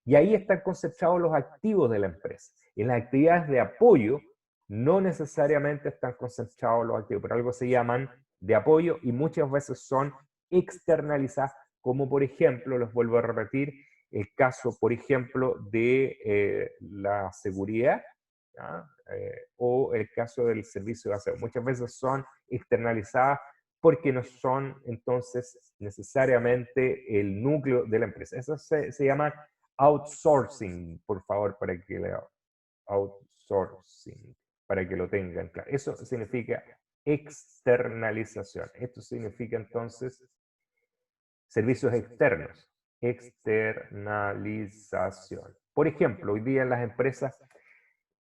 Speaker 1: Y ahí están concentrados los activos de la empresa. En las actividades de apoyo no necesariamente están concentrados los activos, pero algo se llaman de apoyo y muchas veces son externalizadas, como por ejemplo, los vuelvo a repetir, el caso, por ejemplo, de la seguridad, o el caso del servicio de aseo. Muchas veces son externalizadas porque no son entonces necesariamente el núcleo de la empresa. Eso se llama outsourcing, por favor, para que lo tengan claro. Eso significa externalización. Esto significa entonces servicios externos. Externalización. Por ejemplo, hoy día en las empresas,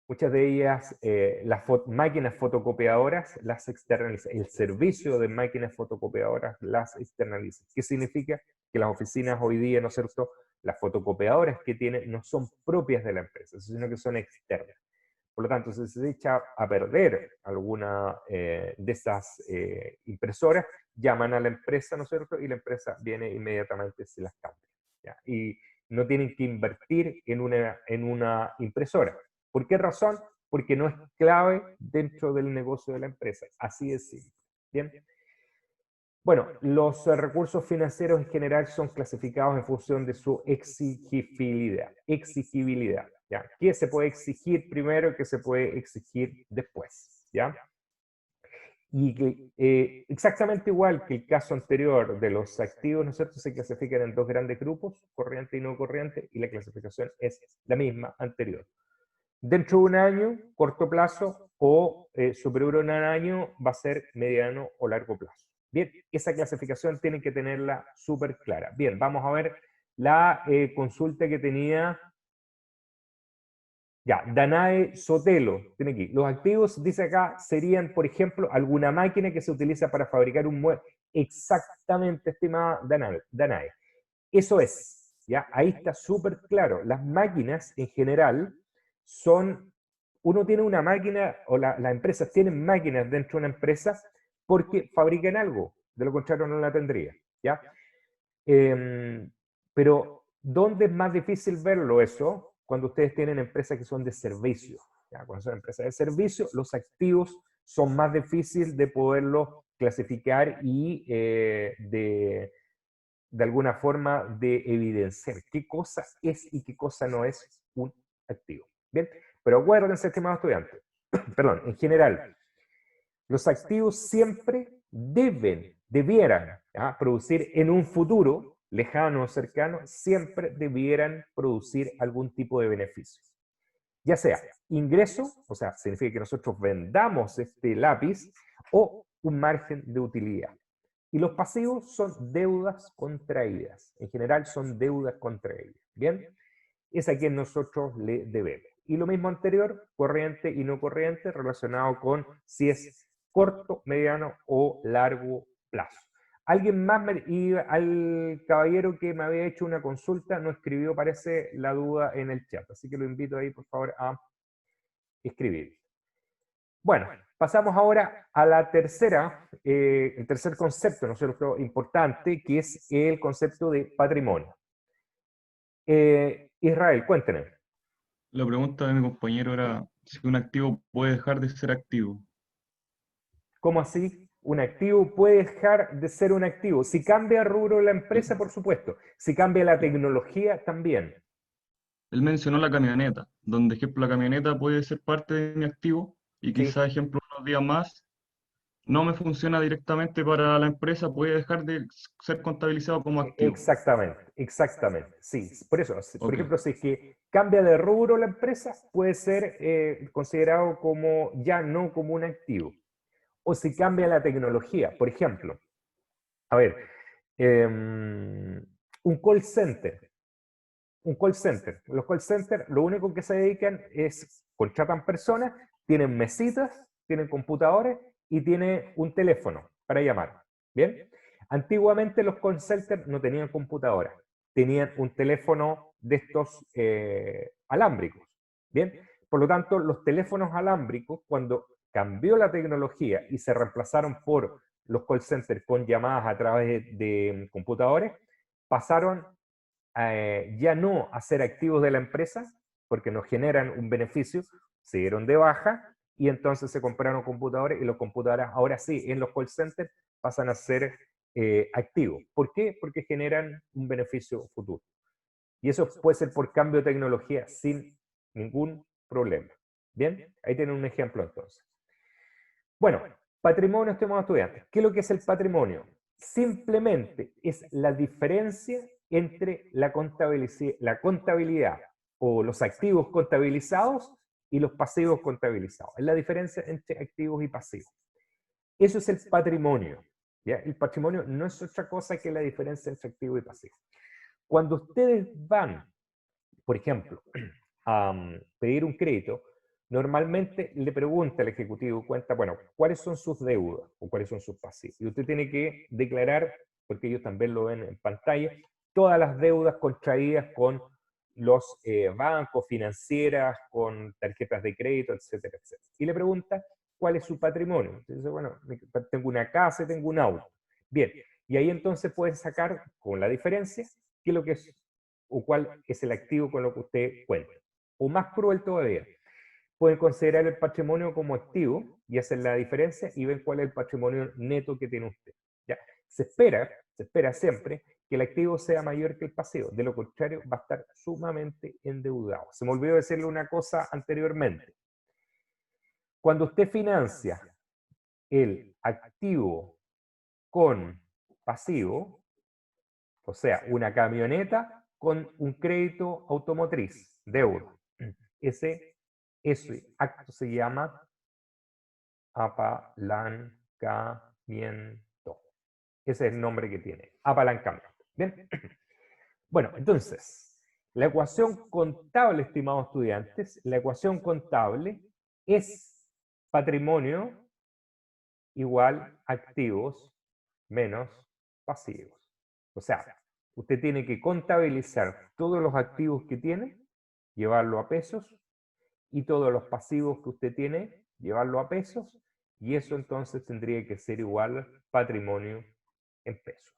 Speaker 1: muchas de ellas, las máquinas fotocopiadoras las externalizan. El servicio de máquinas fotocopiadoras las externaliza. ¿Qué significa? Que las oficinas hoy día, ¿no es cierto?, las fotocopiadoras que tienen no son propias de la empresa, sino que son externas. Por lo tanto, si se echa a perder alguna de esas impresoras, llaman a la empresa, ¿no es cierto?, y la empresa viene inmediatamente y se las cambia, ¿ya? Y no tienen que invertir en una impresora. ¿Por qué razón? Porque no es clave dentro del negocio de la empresa. Así es simple. ¿Bien? Bueno, los recursos financieros en general son clasificados en función de su exigibilidad. ¿Ya? ¿Qué se puede exigir primero y qué se puede exigir después? ¿Ya? Y que, exactamente igual que el caso anterior de los activos, ¿no es cierto? Se clasifican en dos grandes grupos, corriente y no corriente, y la clasificación es la misma anterior. Dentro de un año, corto plazo, o superior a un año, va a ser mediano o largo plazo. Bien, esa clasificación tienen que tenerla súper clara. Bien, vamos a ver la consulta que tenía. Ya, Danae Sotelo, tiene aquí. Los activos, dice acá, serían, por ejemplo, alguna máquina que se utiliza para fabricar un mueble. Exactamente, estimada Danae. Eso es, ¿ya? Ahí está súper claro. Las máquinas, en general, son... Uno tiene una máquina, o las empresas tienen máquinas dentro de una empresa porque fabrican algo. De lo contrario, no la tendría, ¿ya? Pero, ¿dónde es más difícil verlo eso? Cuando ustedes tienen empresas que son de servicio. ¿Ya? Cuando son empresas de servicio, los activos son más difíciles de poderlos clasificar y de alguna forma de evidenciar qué cosa es y qué cosa no es un activo. Bien, pero acuérdense, estimados estudiantes, perdón, en general, los activos siempre debieran producir en un futuro, lejano o cercano, siempre debieran producir algún tipo de beneficio. Ya sea ingreso, o sea, significa que nosotros vendamos este lápiz, o un margen de utilidad. Y los pasivos son deudas contraídas. En general son deudas contraídas. ¿Bien? Es a quien nosotros le debemos. Y lo mismo anterior, corriente y no corriente, relacionado con si es corto, mediano o largo plazo. Alguien más, y al caballero que me había hecho una consulta, no escribió, parece, la duda en el chat. Así que lo invito ahí, por favor, a escribir. Bueno, pasamos ahora a la tercera, el tercer concepto, ¿no es cierto?, importante, que es el concepto de patrimonio. Israel, cuéntenos.
Speaker 2: La pregunta de mi compañero era si un activo puede dejar de ser activo.
Speaker 1: ¿Cómo así? Un activo puede dejar de ser un activo. Si cambia rubro la empresa, por supuesto. Si cambia la tecnología, también.
Speaker 2: Él mencionó la camioneta, donde, ejemplo, la camioneta puede ser parte de mi activo y
Speaker 1: Sí,
Speaker 2: quizá, ejemplo, unos días más no me funciona directamente para la empresa, puede dejar de ser contabilizado como activo.
Speaker 1: exactamente, exactamente. Sí, por eso, por
Speaker 2: Ok,
Speaker 1: ejemplo, si es que cambia de rubro la empresa, puede ser considerado como ya no como un activo. O si cambia la tecnología, por ejemplo, a ver, un call center. Un call center. Los call centers lo único que se dedican es, contratan personas, tienen mesitas, tienen computadores y tienen un teléfono para llamar. ¿Bien? Antiguamente los call centers no tenían computadoras, tenían un teléfono de estos alámbricos. ¿Bien? Por lo tanto, los teléfonos alámbricos, cuando cambió la tecnología y se reemplazaron por los call centers con llamadas a través de computadores, pasaron ya no a ser activos de la empresa, porque nos generan un beneficio, se dieron de baja y entonces se compraron computadores y los computadores ahora sí, en los call centers pasan a ser activos. ¿Por qué? Porque generan un beneficio futuro. Y eso puede ser por cambio de tecnología sin ningún problema. ¿Bien? Ahí tienen un ejemplo entonces. Bueno, patrimonio, estimados estudiantes. ¿Qué es lo que es el patrimonio? Simplemente es la diferencia entre la contabilidad o los activos contabilizados y los pasivos contabilizados. Es la diferencia entre activos y pasivos. Eso es el patrimonio. ¿Ya? El patrimonio no es otra cosa que la diferencia entre activo y pasivo. Cuando ustedes van, por ejemplo, a pedir un crédito, normalmente le pregunta al ejecutivo cuenta, bueno, ¿cuáles son sus deudas o cuáles son sus pasivos? Y usted tiene que declarar, porque ellos también lo ven en pantalla, todas las deudas contraídas con los bancos, financieras, con tarjetas de crédito, etcétera, etcétera. Y le pregunta, ¿cuál es su patrimonio? Entonces dice, bueno, tengo una casa y tengo un auto. Bien, y ahí entonces pueden sacar con la diferencia qué es lo que es o cuál es el activo con lo que usted cuenta. O más cruel todavía, pueden considerar el patrimonio como activo y hacer la diferencia y ver cuál es el patrimonio neto que tiene usted. ¿Ya? Se espera siempre que el activo sea mayor que el pasivo, de lo contrario va a estar sumamente endeudado. Se me olvidó decirle una cosa anteriormente. Cuando usted financia el activo con pasivo, o sea, una camioneta con un crédito automotriz, deuda. Ese acto se llama apalancamiento. Ese es el nombre que tiene, apalancamiento. Bien. Bueno, entonces, la ecuación contable, estimados estudiantes, la ecuación contable es patrimonio igual activos menos pasivos. O sea, usted tiene que contabilizar todos los activos que tiene, llevarlo a pesos, y todos los pasivos que usted tiene, llevarlo a pesos, y eso entonces tendría que ser igual patrimonio en pesos.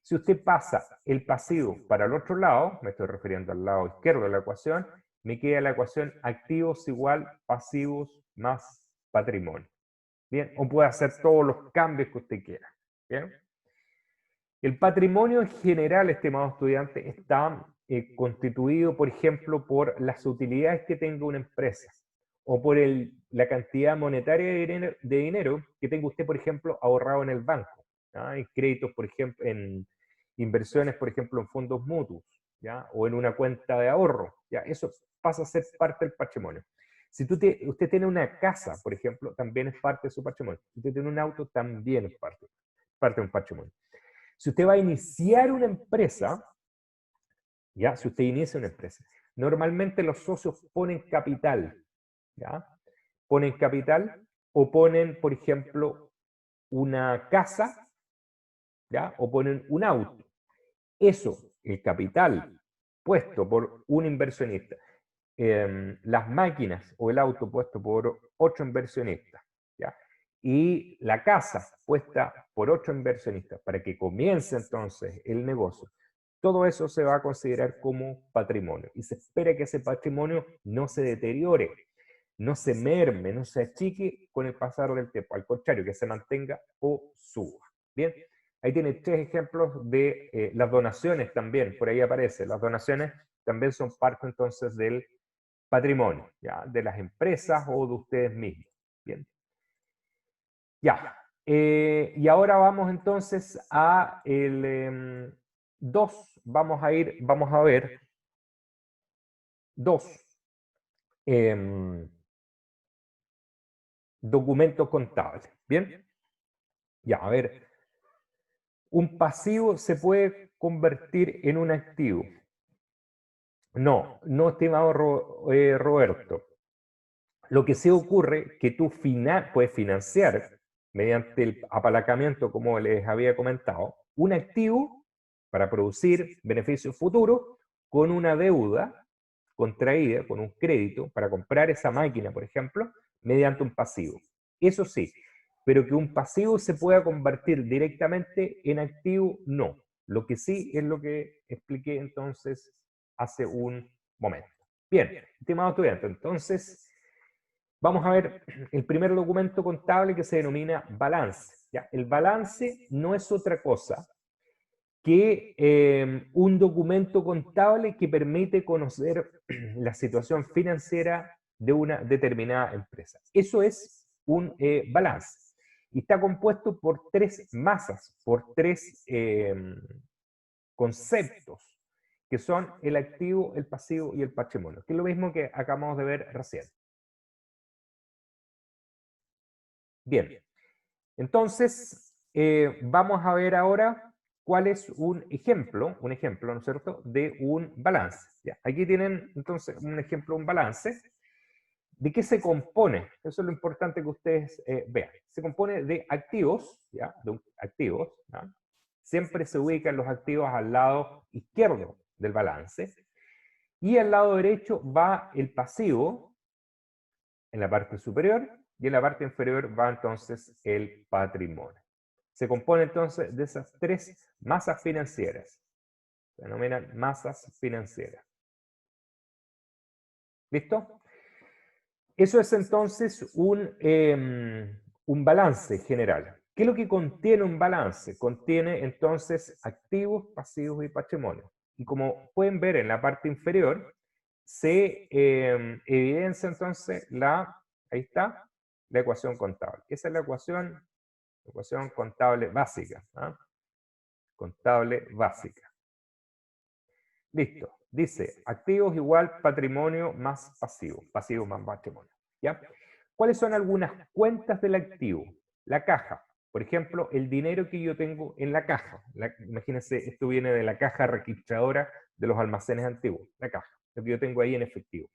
Speaker 1: Si usted pasa el pasivo para el otro lado, me estoy refiriendo al lado izquierdo de la ecuación, me queda la ecuación activos igual pasivos más patrimonio. Bien, o puede hacer todos los cambios que usted quiera. Bien. El patrimonio en general, estimados estudiantes, está constituido, por ejemplo, por las utilidades que tenga una empresa o por la cantidad monetaria de dinero que tenga usted, por ejemplo, ahorrado en el banco. ¿Ya? En créditos, por ejemplo, en inversiones, por ejemplo, en fondos mutuos, ¿ya? O en una cuenta de ahorro. ¿Ya? Eso pasa a ser parte del patrimonio. Si usted tiene una casa, por ejemplo, también es parte de su patrimonio. Si usted tiene un auto, también es parte de un patrimonio. Si usted va a iniciar una empresa, ¿ya? Si usted inicia una empresa, normalmente los socios ponen capital, ¿ya? Ponen capital o ponen, por ejemplo, una casa, ¿ya? O ponen un auto. Eso, el capital puesto por un inversionista, las máquinas o el auto puesto por otro inversionista, ¿ya? Y la casa puesta por otro inversionista para que comience entonces el negocio, todo eso se va a considerar como patrimonio y se espera que ese patrimonio no se deteriore, no se merme, no se achique con el pasar del tiempo, al contrario, que se mantenga o suba. Bien, ahí tiene 3 ejemplos de las donaciones también, por ahí aparece, las donaciones también son parte entonces del patrimonio, ¿ya? De las empresas o de ustedes mismos. Bien. Ya. Y ahora vamos entonces a el 2. Vamos a ver 2 documentos contables. Bien. Ya, a ver. ¿Un pasivo se puede convertir en un activo? No, no, estimado Roberto. Lo que sí ocurre que tú puedes financiar mediante el apalancamiento, como les había comentado, un activo para producir beneficios futuros con una deuda contraída, con un crédito, para comprar esa máquina, por ejemplo, mediante un pasivo. Eso sí, pero que un pasivo se pueda convertir directamente en activo, no. Lo que sí es lo que expliqué entonces hace un momento. Bien, estimado estudiante, entonces vamos a ver el primer documento contable que se denomina balance. ¿Ya? El balance no es otra cosa que un documento contable que permite conocer la situación financiera de una determinada empresa. Eso es un balance. Y está compuesto por 3 masas, por 3 conceptos, que son el activo, el pasivo y el patrimonio, que es lo mismo que acabamos de ver recién. Bien, entonces vamos a ver ahora cuál es un ejemplo, ¿no es cierto?, de un balance. ¿Ya? Aquí tienen entonces un ejemplo, un balance. ¿De qué se compone? Eso es lo importante que ustedes vean. Se compone de activos, ¿ya? De activos, ¿ya? Siempre se ubican los activos al lado izquierdo del balance. Y al lado derecho va el pasivo, en la parte superior, y en la parte inferior va entonces el patrimonio. Se compone entonces de esas 3 masas financieras. Se denominan masas financieras. ¿Listo? Eso es entonces un balance general. ¿Qué es lo que contiene un balance? Contiene entonces activos, pasivos y patrimonio. Y como pueden ver en la parte inferior, se evidencia entonces ahí está, la ecuación contable. Esa es la ecuación contable básica. ¿Ah? Contable básica. Listo. Dice, activos igual patrimonio más pasivo. Pasivo más patrimonio. ¿Ya? ¿Cuáles son algunas cuentas del activo? La caja. Por ejemplo, el dinero que yo tengo en la caja. Imagínense, esto viene de la caja registradora de los almacenes antiguos. La caja. Lo que yo tengo ahí en efectivo.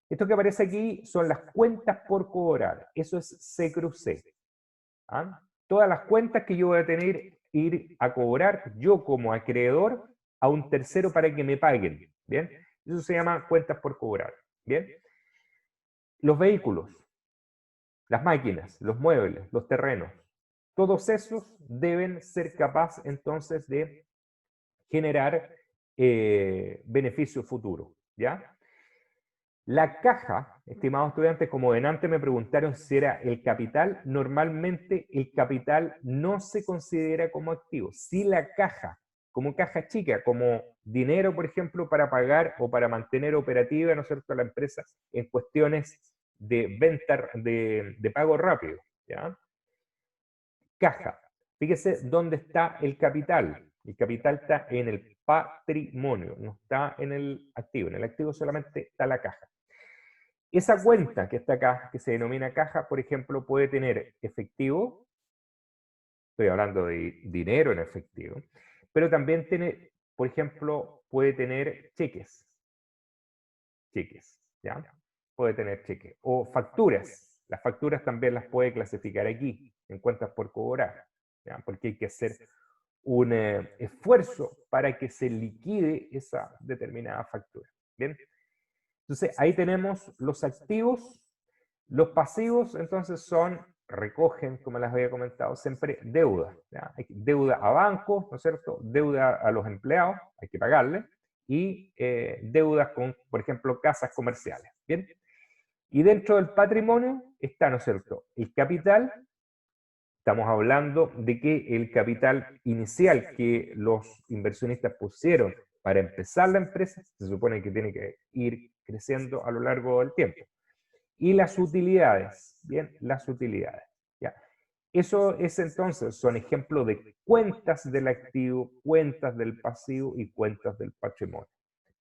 Speaker 1: Esto que aparece aquí son las cuentas por cobrar. Eso es C+C. ¿Ah? Todas las cuentas que yo voy a tener ir a cobrar yo como acreedor a un tercero para que me paguen. ¿Bien? Eso se llama cuentas por cobrar. ¿Bien? Los vehículos, las máquinas, los muebles, los terrenos, todos esos deben ser capaces entonces de generar beneficio futuro. ¿Ya? La caja, estimados estudiantes, como delante me preguntaron si era el capital, normalmente el capital no se considera como activo. Si la caja, como caja chica, como dinero, por ejemplo, para pagar o para mantener operativa, ¿no es cierto?, la empresa en cuestiones de venta, de pago rápido, ¿ya? Caja. Fíjese dónde está el capital. El capital está en el patrimonio, no está en el activo. En el activo solamente está la caja. Esa cuenta que está acá, que se denomina caja, por ejemplo, puede tener efectivo, estoy hablando de dinero en efectivo, pero también tiene, por ejemplo, puede tener cheques, ¿ya? Puede tener cheques. O facturas, las facturas también las puede clasificar aquí, en cuentas por cobrar, ¿ya? Porque hay que hacer un esfuerzo para que se liquide esa determinada factura, ¿bien? Entonces, ahí tenemos los activos. Los pasivos, entonces, recogen, como les había comentado, siempre deuda. ¿Ya? Deuda a bancos, ¿no es cierto? Deuda a los empleados, hay que pagarle, y deudas con, por ejemplo, casas comerciales. ¿Bien? Y dentro del patrimonio está, ¿no es cierto?, el capital. Estamos hablando de que el capital inicial que los inversionistas pusieron para empezar la empresa, se supone que tiene que ir creciendo a lo largo del tiempo. Y las utilidades, bien, las utilidades. ¿Ya? Eso es entonces, son ejemplos de cuentas del activo, cuentas del pasivo y cuentas del patrimonio.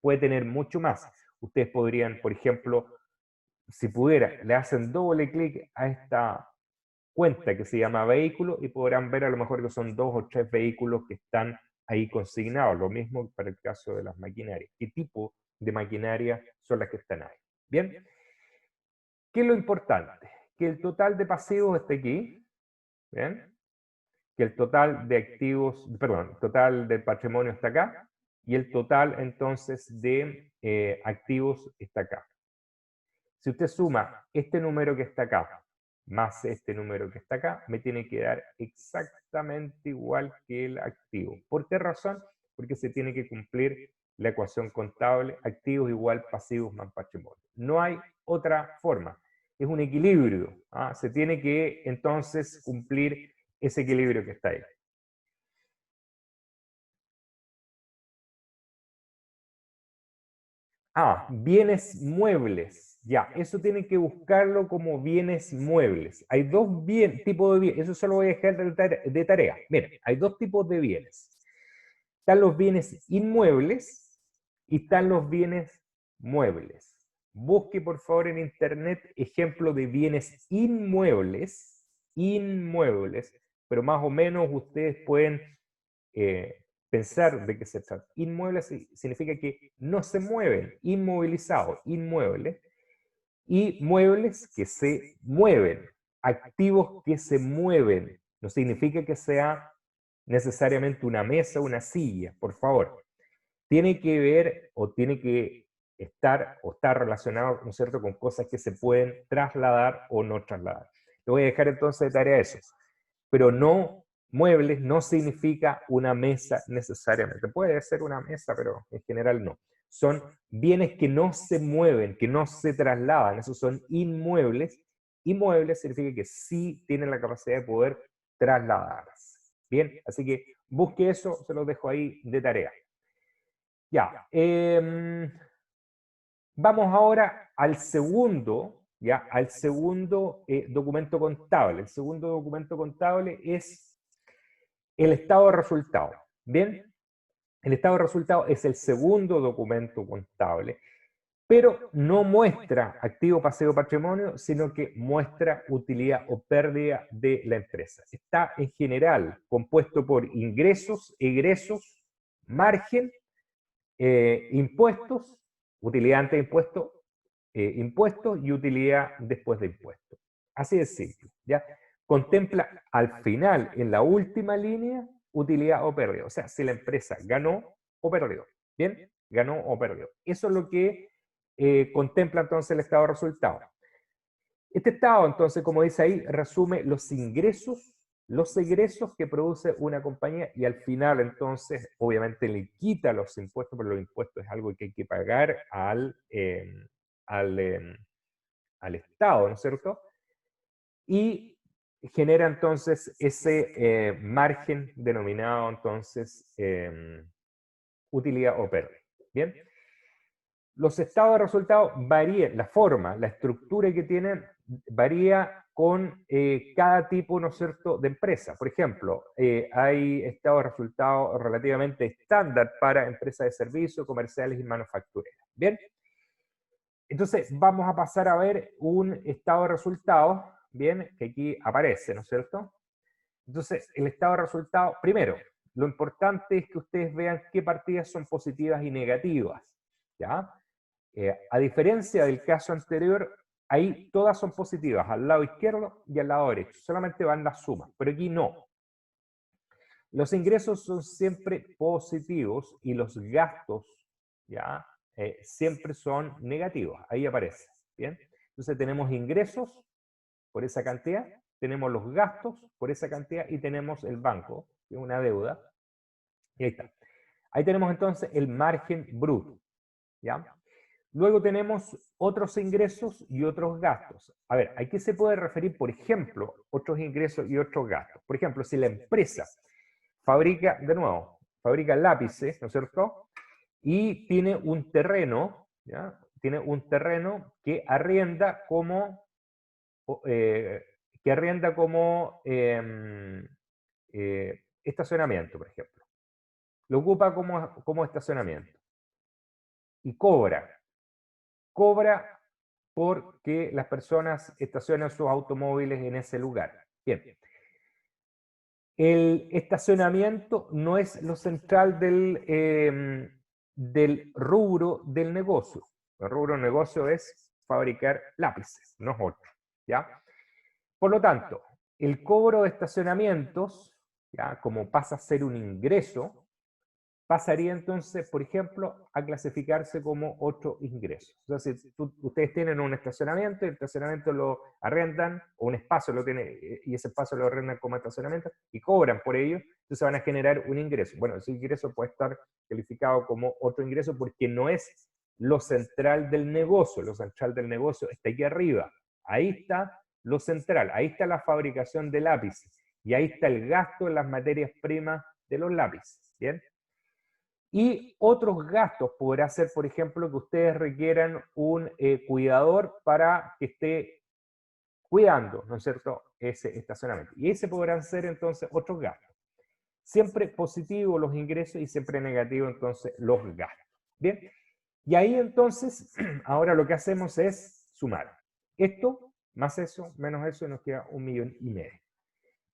Speaker 1: Puede tener mucho más. Ustedes podrían, por ejemplo, si pudiera, le hacen doble clic a esta cuenta que se llama vehículo y podrán ver a lo mejor que son 2 o 3 vehículos que están ahí consignados. Lo mismo para el caso de las maquinarias. ¿Qué tipo de maquinaria son las que están ahí? Bien. ¿Qué es lo importante? Que el total de pasivos esté aquí, ¿bien? Que el total de activos, perdón, el total del patrimonio está acá, y el total entonces de activos está acá. Si usted suma este número que está acá, más este número que está acá, me tiene que dar exactamente igual que el activo. ¿Por qué razón? Porque se tiene que cumplir la ecuación contable, activos igual pasivos más patrimonio. No hay otra forma. Es un equilibrio. ¿Ah? Se tiene que entonces cumplir ese equilibrio que está ahí. Bienes muebles. Ya, eso tienen que buscarlo como bienes muebles. Hay dos tipos de bienes. Eso se lo voy a dejar de tarea. Miren, hay dos tipos de bienes. Están los bienes inmuebles y están los bienes muebles. Busque, por favor, en internet ejemplo de bienes inmuebles, pero más o menos ustedes pueden pensar de qué se trata. Inmuebles significa que no se mueven, inmovilizados, inmuebles, y muebles que se mueven, activos que se mueven. No significa que sea necesariamente una mesa o una silla, por favor. Tiene que ver o tiene que estar o estar relacionado, ¿no es cierto?, con cosas que se pueden trasladar o no trasladar. Le voy a dejar entonces de tarea eso. Pero no, muebles no significa una mesa necesariamente. Puede ser una mesa, pero en general no. Son bienes que no se mueven, que no se trasladan. Esos son inmuebles. Inmuebles significa que sí tienen la capacidad de poder trasladarse. Bien, así que busque eso, se lo dejo ahí de tarea. Ya, vamos ahora al segundo ya al segundo documento contable. El segundo documento contable es el estado de resultado. ¿Bien? El estado de resultado es el segundo documento contable, pero no muestra activo, pasivo, patrimonio, sino que muestra utilidad o pérdida de la empresa. Está en general compuesto por ingresos, egresos, margen, impuestos, utilidad antes de impuestos, impuestos y utilidad después de impuestos. Así de simple, ¿ya? Contempla al final, en la última línea, utilidad o pérdida. O sea, si la empresa ganó o perdió. ¿Bien? Ganó o perdió. Eso es lo que contempla entonces el estado de resultados. Este estado, entonces, como dice ahí, resume los egresos que produce una compañía y al final, entonces, obviamente le quita los impuestos, pero los impuestos es algo que hay que pagar al Estado, ¿no es cierto? Y genera entonces ese margen denominado entonces utilidad o pérdida. ¿Bien? Los estados de resultados varían, la forma, la estructura que tienen varía con cada tipo, ¿no es cierto?, de empresa. Por ejemplo, hay estados de resultados relativamente estándar para empresas de servicios, comerciales y manufactureras. ¿Bien? Entonces, vamos a pasar a ver un estado de resultados, ¿bien?, que aquí aparece, ¿no es cierto? Entonces, el estado de resultados, primero, lo importante es que ustedes vean qué partidas son positivas y negativas, ¿ya? A diferencia del caso anterior, ahí todas son positivas, al lado izquierdo y al lado derecho, solamente van las sumas, pero aquí no. Los ingresos son siempre positivos y los gastos, ¿ya? Siempre son negativos, ahí aparece, ¿bien? Entonces tenemos ingresos por esa cantidad, tenemos los gastos por esa cantidad y tenemos el banco, que es una deuda, y ahí está. Ahí tenemos entonces el margen bruto, ¿ya? Luego tenemos otros ingresos y otros gastos. A ver, ¿a qué se puede referir, por ejemplo, otros ingresos y otros gastos? Por ejemplo, si la empresa fabrica, de nuevo, fabrica lápices, ¿no es cierto? Y tiene un terreno, ¿ya? Tiene un terreno que arrienda como, estacionamiento, por ejemplo. Lo ocupa como estacionamiento. Y cobra porque las personas estacionan sus automóviles en ese lugar. Bien. El estacionamiento no es lo central del rubro del negocio. El rubro del negocio es fabricar lápices, no es otro, ¿ya? Por lo tanto, el cobro de estacionamientos, ¿ya?, como pasa a ser un ingreso, pasaría entonces, por ejemplo, a clasificarse como otro ingreso. O sea, si ustedes tienen un estacionamiento, el estacionamiento lo arrendan, o un espacio lo tiene, y ese espacio lo arrendan como estacionamiento, y cobran por ello, entonces van a generar un ingreso. Bueno, ese ingreso puede estar calificado como otro ingreso porque no es lo central del negocio. Lo central del negocio está aquí arriba. Ahí está lo central, ahí está la fabricación de lápices, y ahí está el gasto en las materias primas de los lápices. ¿Bien? Y otros gastos podrá ser, por ejemplo, que ustedes requieran un cuidador para que esté cuidando, ¿no es cierto?, ese estacionamiento. Y ese podrán ser entonces otros gastos. Siempre positivo los ingresos y siempre negativo entonces los gastos. Bien, y ahí entonces, ahora lo que hacemos es sumar esto más eso, menos eso, y nos queda 1,5 millones.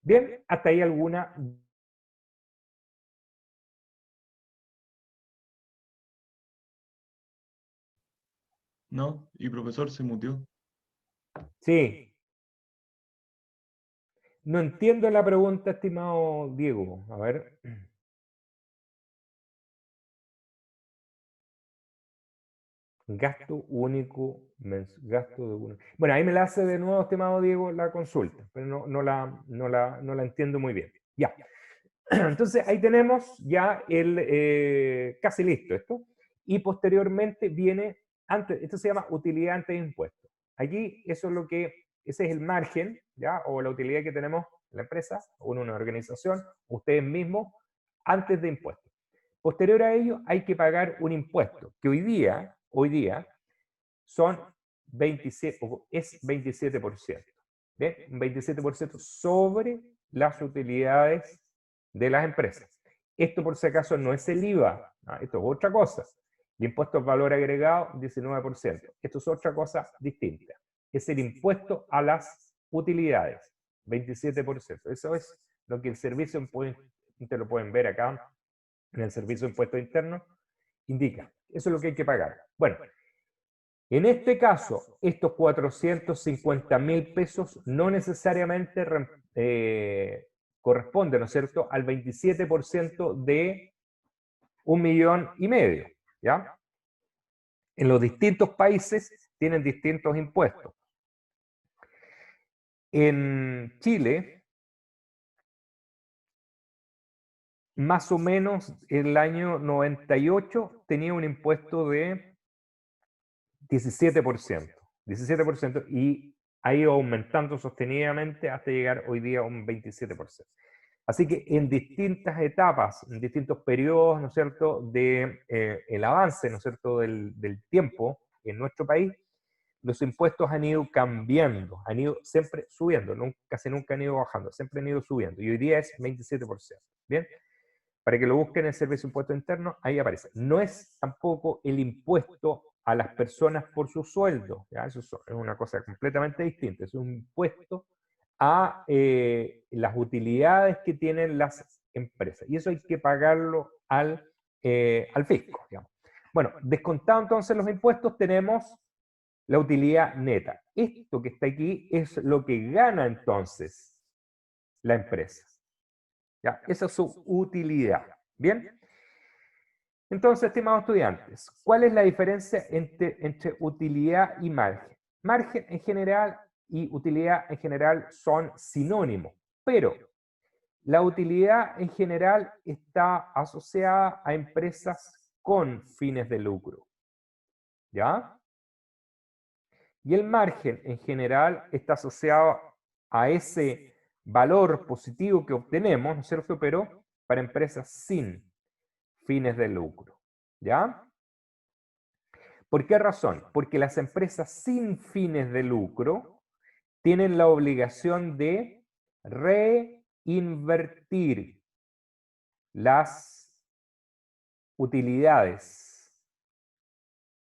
Speaker 1: Bien, hasta ahí alguna.
Speaker 2: ¿No? Y profesor se mutió.
Speaker 1: Sí. No entiendo la pregunta, estimado Diego. A ver. Gasto único, gasto de uno. Bueno, ahí me la hace de nuevo, estimado Diego, la consulta, pero no la entiendo muy bien. Ya. Entonces, ahí tenemos ya el casi listo esto. Y posteriormente viene, esto se llama utilidad antes de impuestos. Aquí eso es ese es el margen, ¿ya? O la utilidad que tenemos en la empresa, o en una organización, ustedes mismos, antes de impuestos. Posterior a ello, hay que pagar un impuesto, que hoy día son 27, o es 27%. ¿Bien? Un 27% sobre las utilidades de las empresas. Esto, por si acaso, no es el IVA, ¿no? Esto es otra cosa. El impuesto al valor agregado, 19%. Esto es otra cosa distinta. Es el impuesto a las utilidades, 27%. Eso es lo que el servicio, te lo pueden ver acá, en el servicio de impuestos internos, indica. Eso es lo que hay que pagar. Bueno, en este caso, estos 450.000 pesos no necesariamente corresponden, ¿no es cierto?, al 27% de 1,5 millones, ¿ya? En los distintos países tienen distintos impuestos. En Chile, más o menos el año 98 tenía un impuesto de 17%, 17%, y ha ido aumentando sostenidamente hasta llegar hoy día a un 27%. Así que en distintas etapas, en distintos periodos, ¿no es cierto?, de el avance, ¿no es cierto?, del tiempo en nuestro país, los impuestos han ido cambiando, han ido siempre subiendo, casi nunca han ido bajando, siempre han ido subiendo, y hoy día es 27%. ¿Bien? Para que lo busquen en el Servicio de Impuestos Internos, ahí aparece. No es tampoco el impuesto a las personas por su sueldo, ¿ya? Eso es una cosa completamente distinta, es un impuesto a las utilidades que tienen las empresas, y eso hay que pagarlo al fisco, digamos. Bueno, descontado entonces los impuestos, tenemos la utilidad neta. Esto que está aquí es lo que gana entonces la empresa. ¿Ya? Esa es su utilidad. ¿Bien? Entonces, estimados estudiantes, ¿cuál es la diferencia entre utilidad y margen? Margen en general y utilidad en general son sinónimos, pero la utilidad en general está asociada a empresas con fines de lucro. ¿Ya? Y el margen en general está asociado a ese valor positivo que obtenemos, ¿no es cierto?, pero para empresas sin fines de lucro. ¿Ya? ¿Por qué razón? Porque las empresas sin fines de lucro tienen la obligación de reinvertir las utilidades,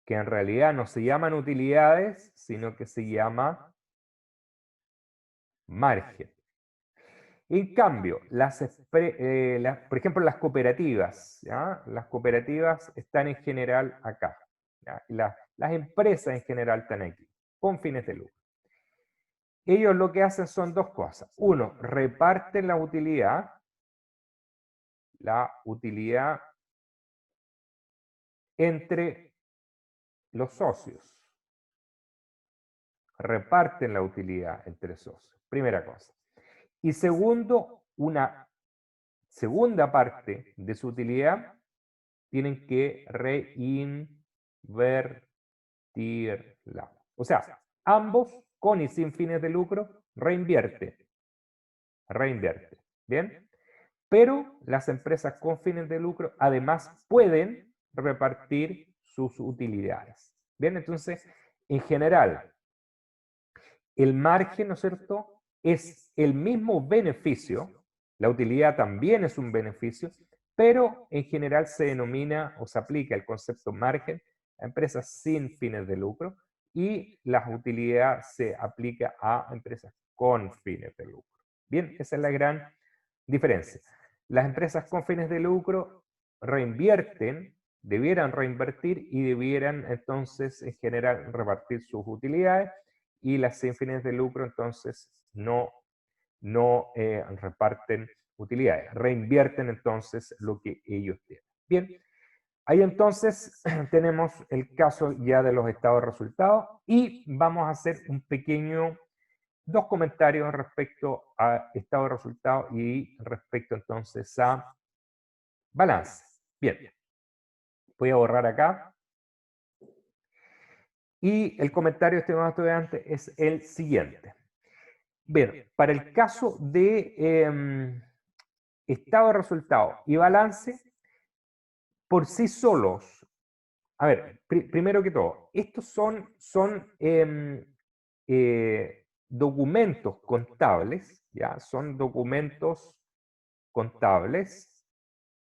Speaker 1: que en realidad no se llaman utilidades, sino que se llama margen. En cambio, por ejemplo, las cooperativas, ¿ya? Las cooperativas están en general acá, ¿ya? Las empresas en general están aquí, con fines de lucro. Ellos lo que hacen son dos cosas. Uno, reparten la utilidad entre los socios. Reparten la utilidad entre socios, primera cosa. Y segundo, una segunda parte de su utilidad tienen que reinvertirla. O sea, ambos, con y sin fines de lucro, reinvierten. ¿Bien? Pero las empresas con fines de lucro además pueden repartir sus utilidades. Bien, entonces, en general, el margen, ¿no es cierto?, es el mismo beneficio, la utilidad también es un beneficio, pero en general se denomina o se aplica el concepto margen a empresas sin fines de lucro y la utilidad se aplica a empresas con fines de lucro. Bien, esa es la gran diferencia. Las empresas con fines de lucro reinvierten, debieran reinvertir y debieran entonces en general repartir sus utilidades, y las sin fines de lucro entonces no reparten utilidades, reinvierten entonces lo que ellos tienen. Bien, ahí entonces tenemos el caso ya de los estados de resultados y vamos a hacer dos comentarios respecto a estado de resultados y respecto entonces a balance. Bien, voy a borrar acá. Y el comentario, estimado estudiante, es el siguiente. Bien, para el caso de estado de resultados y balance, por sí solos, a ver, primero que todo, estos son documentos contables, ¿ya? Son documentos contables,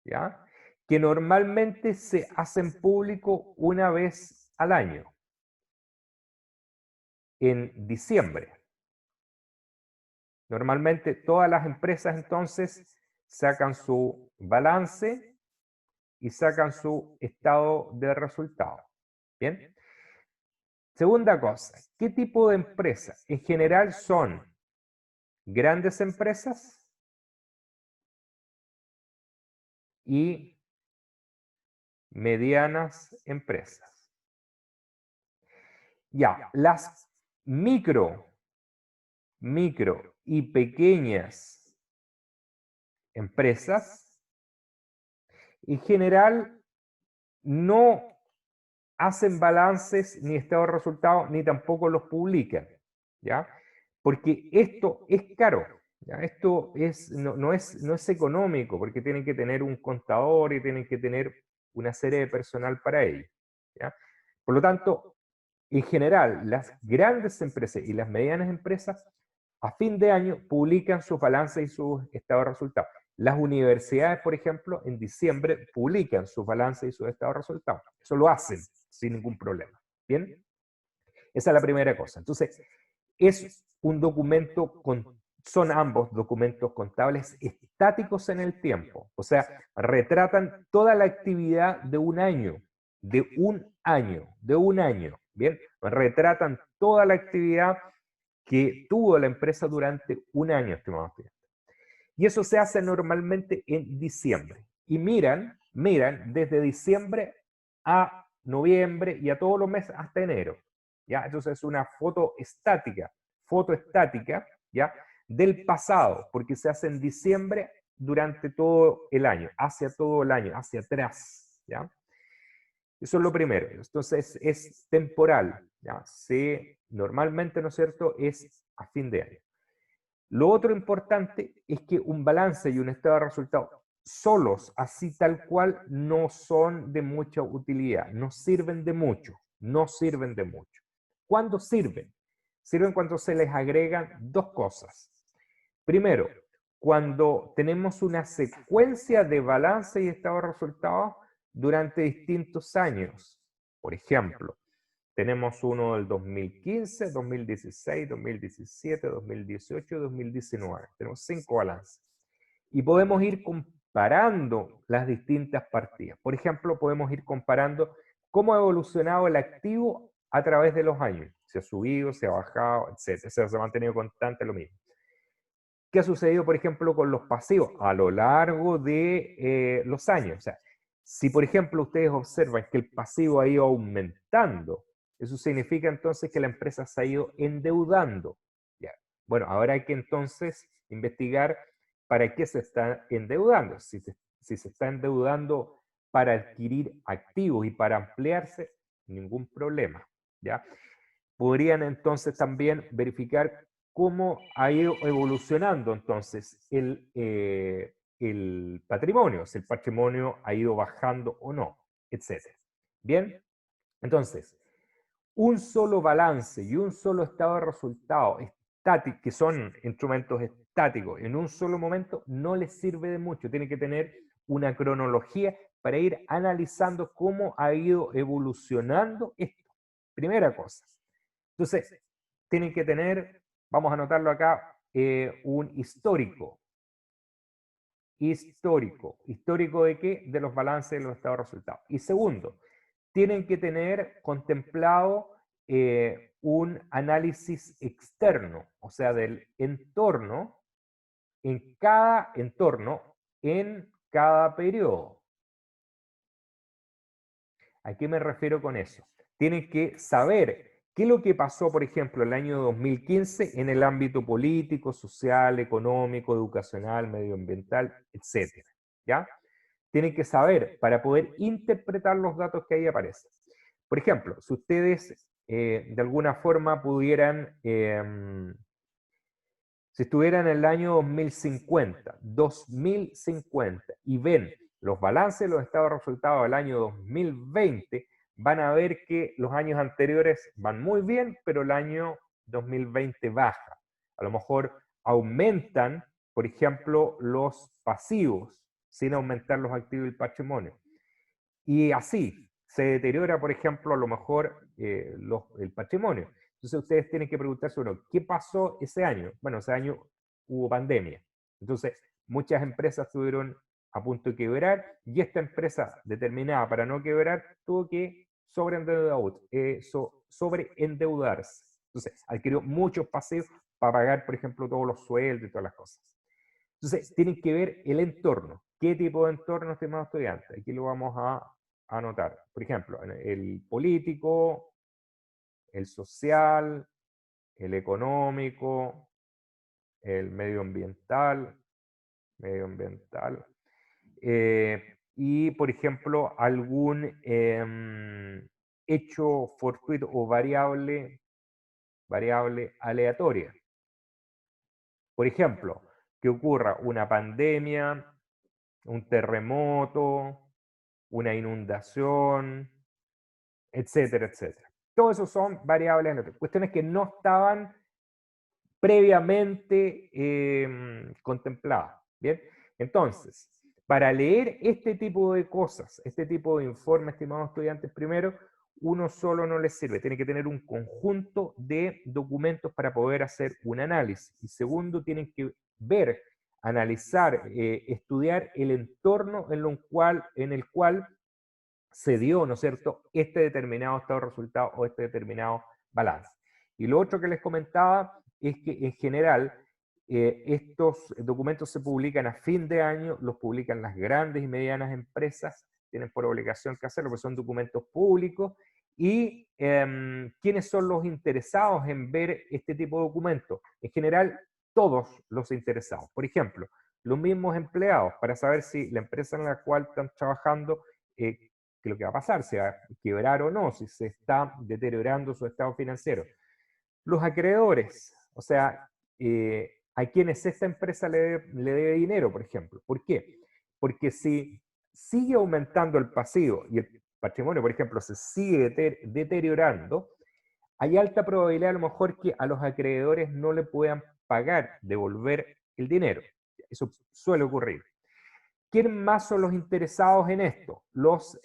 Speaker 1: ¿ya? Que normalmente se hacen público una vez al año, en diciembre. Normalmente todas las empresas entonces sacan su balance y sacan su estado de resultados. ¿Bien? Segunda cosa, ¿qué tipo de empresas? En general son grandes empresas y medianas empresas. Ya, las micro y pequeñas empresas en general no hacen balances ni estado de resultados ni tampoco los publican, ¿ya? Porque esto es caro, ¿ya? Esto no es económico porque tienen que tener un contador y tienen que tener una serie de personal para ello, ¿ya? Por lo tanto, en general, las grandes empresas y las medianas empresas a fin de año publican sus balances y sus estados de resultados. Las universidades, por ejemplo, en diciembre publican sus balances y sus estados de resultados. Eso lo hacen sin ningún problema. ¿Bien? Esa es la primera cosa. Entonces, es un documento, son ambos documentos contables estáticos en el tiempo. O sea, retratan toda la actividad de un año, de un año. ¿Bien? Retratan toda la actividad que tuvo la empresa durante un año, estimados estudiantes. Y eso se hace normalmente en diciembre. Y miran desde diciembre a noviembre y a todos los meses hasta enero. ¿Ya? Entonces es una foto estática, ¿ya? Del pasado, porque se hace en diciembre durante todo el año, hacia todo el año, hacia atrás. ¿Ya? Eso es lo primero. Entonces es temporal. ¿Ya? Normalmente, ¿no es cierto?, es a fin de año. Lo otro importante es que un balance y un estado de resultados solos, así tal cual, no son de mucha utilidad, no sirven de mucho, ¿Cuándo sirven? Sirven cuando se les agregan dos cosas. Primero, cuando tenemos una secuencia de balance y estado de resultados durante distintos años. Por ejemplo, tenemos uno del 2015, 2016, 2017, 2018 y 2019. Tenemos 5 balances. Y podemos ir comparando las distintas partidas. Por ejemplo, podemos ir comparando cómo ha evolucionado el activo a través de los años. Se ha subido, se ha bajado, etc. Se ha mantenido constante, lo mismo. ¿Qué ha sucedido, por ejemplo, con los pasivos a lo largo de los años? O sea, si, por ejemplo, ustedes observan que el pasivo ha ido aumentando, eso significa entonces que la empresa se ha ido endeudando. ¿Ya? Bueno, ahora hay que entonces investigar para qué se está endeudando. Si se está endeudando para adquirir activos y para ampliarse, ningún problema. ¿Ya? Podrían entonces también verificar cómo ha ido evolucionando entonces el patrimonio, si el patrimonio ha ido bajando o no, etc. Bien, entonces, un solo balance y un solo estado de resultado estático, que son instrumentos estáticos, en un solo momento no les sirve de mucho. Tienen que tener una cronología para ir analizando cómo ha ido evolucionando esto. Primera cosa. Entonces, tienen que tener, vamos a anotarlo acá, un histórico. ¿Histórico de qué? De los balances de los estados de resultados. Y segundo, tienen que tener contemplado un análisis externo, o sea, del entorno, en cada entorno, en cada periodo. ¿A qué me refiero con eso? Tienen que saber qué es lo que pasó, por ejemplo, el año 2015 en el ámbito político, social, económico, educacional, medioambiental, etc. ¿Ya? Tienen que saber para poder interpretar los datos que ahí aparecen. Por ejemplo, si ustedes de alguna forma pudieran, si estuvieran en el año 2050 y ven los balances de los estados de resultados del año 2020, van a ver que los años anteriores van muy bien, pero el año 2020 baja. A lo mejor aumentan, por ejemplo, los pasivos, sin aumentar los activos y el patrimonio. Y así se deteriora, por ejemplo, a lo mejor el patrimonio. Entonces ustedes tienen que preguntarse, bueno, ¿qué pasó ese año? Bueno, ese año hubo pandemia. Entonces, muchas empresas estuvieron a punto de quebrar y esta empresa determinada para no quebrar tuvo que sobreendeudarse. Entonces, adquirió muchos pasivos para pagar, por ejemplo, todos los sueldos y todas las cosas. Entonces, tienen que ver el entorno. ¿Qué tipo de entorno, estimados estudiantes? Aquí lo vamos a anotar. Por ejemplo, el político, el social, el económico, el medioambiental, y, por ejemplo, algún hecho fortuito o variable aleatoria. Por ejemplo, que ocurra una pandemia, un terremoto, una inundación, etcétera, etcétera. Todo eso son variables aleatorias, cuestiones que no estaban previamente contempladas. ¿Bien? Entonces, para leer este tipo de cosas, este tipo de informes, estimados estudiantes, primero, uno solo no les sirve, tiene que tener un conjunto de documentos para poder hacer un análisis. Y segundo, tienen que ver, analizar, estudiar el entorno en el cual se dio, ¿no es cierto?, este determinado estado de resultado o este determinado balance. Y lo otro que les comentaba es que en general estos documentos se publican a fin de año, los publican las grandes y medianas empresas, tienen por obligación que hacerlo, porque son documentos públicos, y ¿quiénes son los interesados en ver este tipo de documentos? En general, todos los interesados. Por ejemplo, los mismos empleados, para saber si la empresa en la cual están trabajando qué es lo que va a pasar, si va a quebrar o no, si se está deteriorando su estado financiero. Los acreedores, o sea, a quienes esta empresa le debe dinero, por ejemplo. ¿Por qué? Porque si sigue aumentando el pasivo y el patrimonio, por ejemplo, se sigue deteriorando, hay alta probabilidad a lo mejor que a los acreedores no le puedan pagar, devolver el dinero. Eso suele ocurrir. ¿Quiénes más son los interesados en esto? Los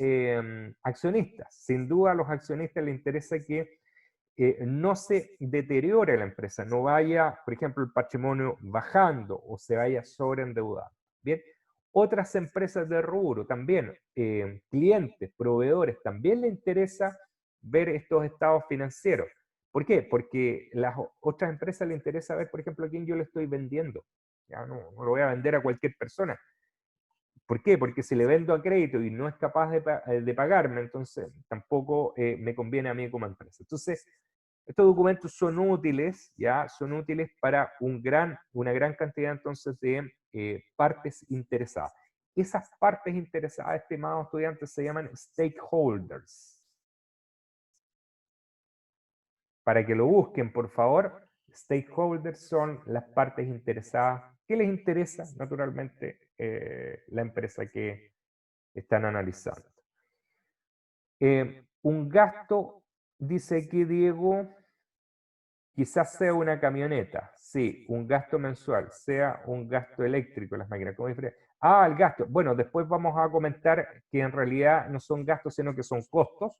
Speaker 1: accionistas. Sin duda a los accionistas les interesa que no se deteriore la empresa, no vaya, por ejemplo, el patrimonio bajando o se vaya sobreendeudando. Bien, otras empresas de rubro también, clientes, proveedores, también les interesa ver estos estados financieros. ¿Por qué? Porque las otras empresas les interesa ver, por ejemplo, a quién yo le estoy vendiendo. Ya no lo voy a vender a cualquier persona. ¿Por qué? Porque si le vendo a crédito y no es capaz de pagarme, entonces tampoco me conviene a mí como empresa. Entonces, estos documentos son útiles, ¿ya? Son útiles para una gran cantidad entonces de partes interesadas. Esas partes interesadas, estimados estudiantes, se llaman stakeholders. Para que lo busquen, por favor, stakeholders son las partes interesadas. ¿Qué les interesa? Naturalmente, la empresa que están analizando. Un gasto, dice aquí Diego, quizás sea una camioneta. Sí, un gasto mensual, sea un gasto eléctrico, las máquinas. ¿Cómo diferencia? El gasto. Bueno, después vamos a comentar que en realidad no son gastos, sino que son costos,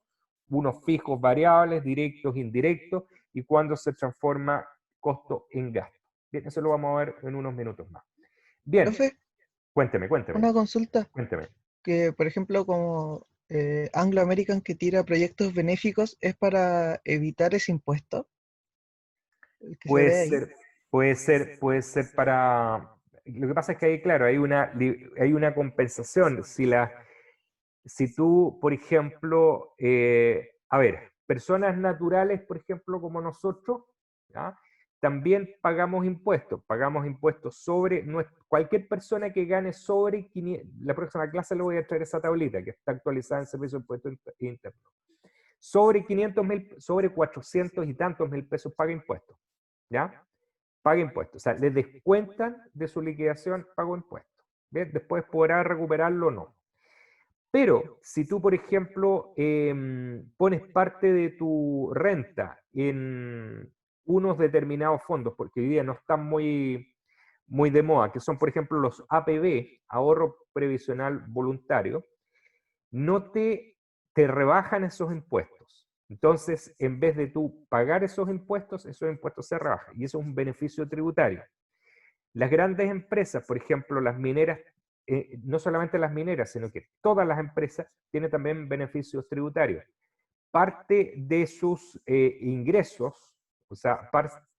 Speaker 1: unos fijos, variables, directos, indirectos, y cuando se transforma costo en gasto. Bien, eso lo vamos a ver en unos minutos más. Bien,
Speaker 5: Profe,
Speaker 1: cuénteme.
Speaker 5: una consulta,
Speaker 1: Cuénteme.
Speaker 5: que por ejemplo como Anglo American que tira proyectos benéficos, ¿es para evitar ese impuesto? El que se ve ahí.
Speaker 1: Puede ser para... Lo que pasa es que ahí, claro, hay una compensación. Si tú, por ejemplo, a ver, personas naturales, por ejemplo, como nosotros, ¿ya? También pagamos impuestos sobre cualquier persona que gane sobre 500, la próxima clase le voy a traer esa tablita que está actualizada en Servicio de Impuestos Internos. Sobre 500.000, sobre 400 y tantos mil pesos paga impuestos, ¿ya? Paga impuestos, o sea, le descuentan de su liquidación pago impuestos. ¿Bien? Después podrá recuperarlo o no. Pero si tú, por ejemplo, pones parte de tu renta en unos determinados fondos, porque hoy día no están muy, muy de moda, que son, por ejemplo, los APB, ahorro previsional voluntario, no te rebajan esos impuestos. Entonces, en vez de tú pagar esos impuestos se rebajan. Y eso es un beneficio tributario. Las grandes empresas, por ejemplo, las mineras, no solamente las mineras, sino que todas las empresas tienen también beneficios tributarios. Parte de sus ingresos, o sea,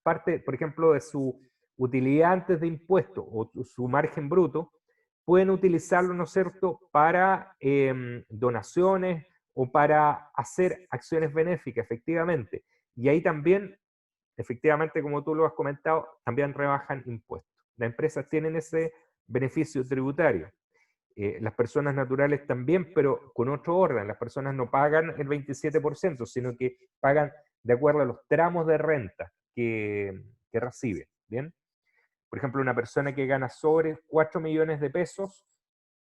Speaker 1: parte, por ejemplo, de su utilidad antes de impuestos o su margen bruto, pueden utilizarlo, ¿no es cierto?, para donaciones o para hacer acciones benéficas, efectivamente. Y ahí también, efectivamente, como tú lo has comentado, también rebajan impuestos. Las empresas tienen ese beneficio tributario. Las personas naturales también, pero con otro orden. Las personas no pagan el 27%, sino que pagan de acuerdo a los tramos de renta que reciben. ¿Bien? Por ejemplo, una persona que gana sobre 4 millones de pesos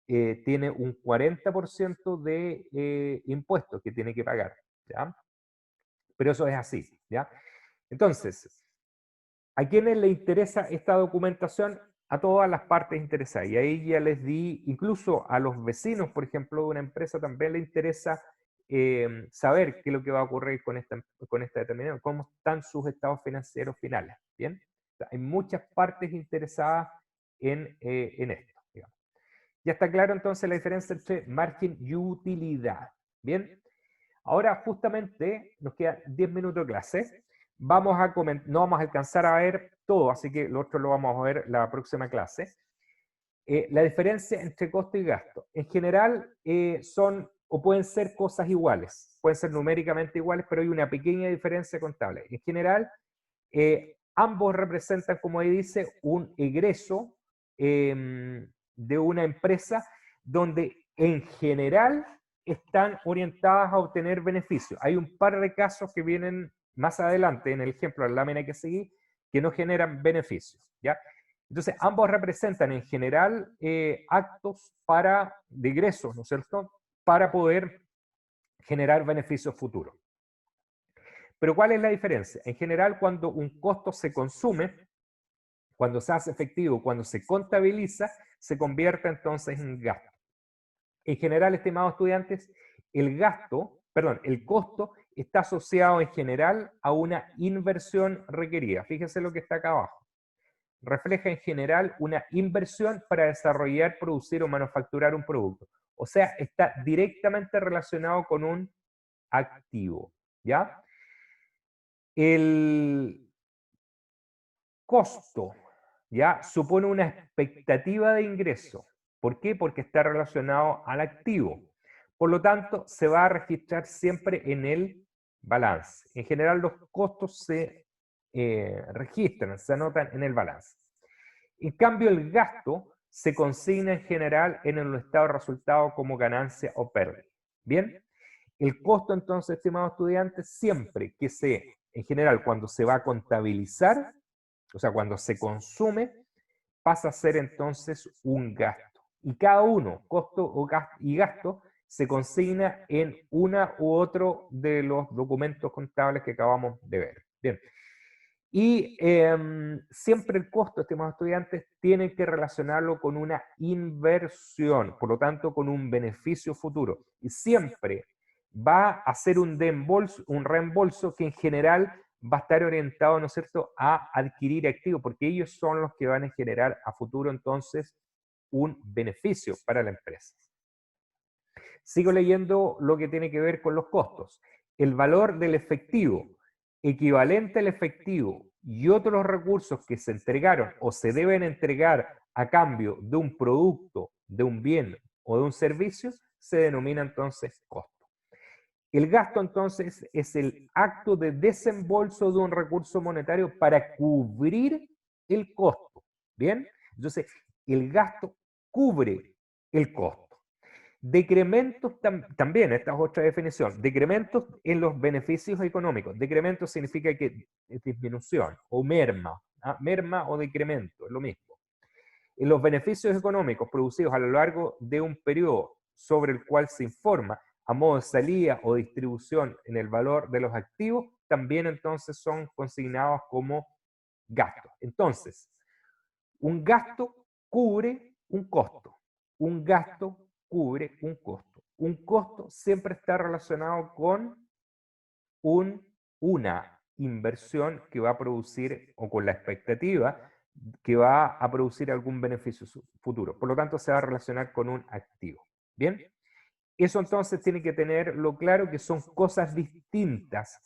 Speaker 1: tiene un 40% de impuestos que tiene que pagar. ¿Ya? Pero eso es así. ¿Ya? Entonces, ¿a quiénes le interesa esta documentación? A todas las partes interesadas. Y ahí ya les di, incluso a los vecinos, por ejemplo, de una empresa también le interesa saber qué es lo que va a ocurrir con esta determinación, cómo están sus estados financieros finales. ¿Bien? O sea, hay muchas partes interesadas en esto. Digamos. Ya está claro entonces la diferencia entre margen y utilidad. ¿Bien? Ahora justamente nos quedan 10 minutos de clase. No vamos a alcanzar a ver todo, así que lo otro lo vamos a ver la próxima clase. La diferencia entre costo y gasto. En general son o pueden ser cosas iguales, pueden ser numéricamente iguales, pero hay una pequeña diferencia contable. En general, ambos representan, como ahí dice, un egreso de una empresa donde en general están orientadas a obtener beneficios. Hay un par de casos que vienen más adelante, en el ejemplo de la lámina que seguí, que no generan beneficios. ¿Ya? Entonces, ambos representan en general actos de ingresos, ¿no es cierto?, para poder generar beneficios futuros. Pero ¿cuál es la diferencia? En general, cuando un costo se consume, cuando se hace efectivo, cuando se contabiliza, se convierte entonces en gasto. En general, estimados estudiantes, el costo está asociado en general a una inversión requerida. Fíjense lo que está acá abajo. Refleja en general una inversión para desarrollar, producir o manufacturar un producto. O sea, está directamente relacionado con un activo. ¿Ya? El costo, ¿ya?, supone una expectativa de ingreso. ¿Por qué? Porque está relacionado al activo. Por lo tanto, se va a registrar siempre en el balance. En general, los costos se registran, se anotan en el balance. En cambio, el gasto se consigna en general en el estado de resultado como ganancia o pérdida. ¿Bien? El costo, entonces, estimados estudiantes, siempre que en general, cuando se va a contabilizar, o sea, cuando se consume, pasa a ser entonces un gasto. Y cada uno, costo y gasto, se consigna en una u otro de los documentos contables que acabamos de ver. Bien. Y siempre el costo, estimados estudiantes, tienen que relacionarlo con una inversión, por lo tanto, con un beneficio futuro. Y siempre va a ser un reembolso que en general va a estar orientado, ¿no es cierto?, a adquirir activos, porque ellos son los que van a generar a futuro, entonces, un beneficio para la empresa. Sigo leyendo lo que tiene que ver con los costos. El valor del efectivo equivalente al efectivo y otros recursos que se entregaron o se deben entregar a cambio de un producto, de un bien o de un servicio, se denomina entonces costo. El gasto entonces es el acto de desembolso de un recurso monetario para cubrir el costo. ¿Bien? Entonces, el gasto cubre el costo. Decrementos también, esta es otra definición, decrementos en los beneficios económicos. Decremento significa que es disminución o merma, merma o decremento, es lo mismo. En los beneficios económicos producidos a lo largo de un periodo sobre el cual se informa a modo de salida o distribución en el valor de los activos, también entonces son consignados como gastos. Entonces, un gasto cubre un costo. Un gasto cubre un costo. Un costo siempre está relacionado con una inversión que va a producir, o con la expectativa que va a producir algún beneficio futuro. Por lo tanto, se va a relacionar con un activo. ¿Bien? Eso entonces tiene que tenerlo claro, que son cosas distintas,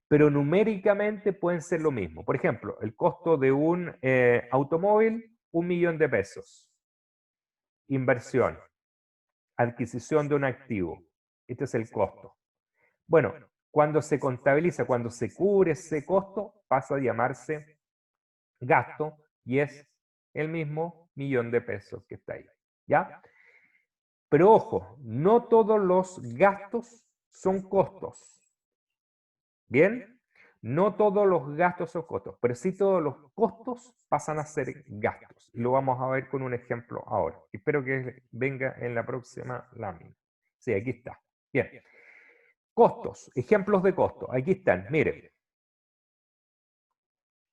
Speaker 1: pero numéricamente pueden ser lo mismo. Por ejemplo, el costo de un automóvil, 1.000.000 de pesos. Inversión, adquisición de un activo. Este es el costo. Bueno, cuando se contabiliza, cuando se cubre ese costo, pasa a llamarse gasto y es el mismo 1.000.000 de pesos que está ahí. ¿Ya? Pero ojo, no todos los gastos son costos. ¿Bien? No todos los gastos son costos, pero sí todos los costos pasan a ser gastos. Y lo vamos a ver con un ejemplo ahora. Espero que venga en la próxima lámina. Sí, aquí está. Bien. Costos, ejemplos de costos. Aquí están, miren.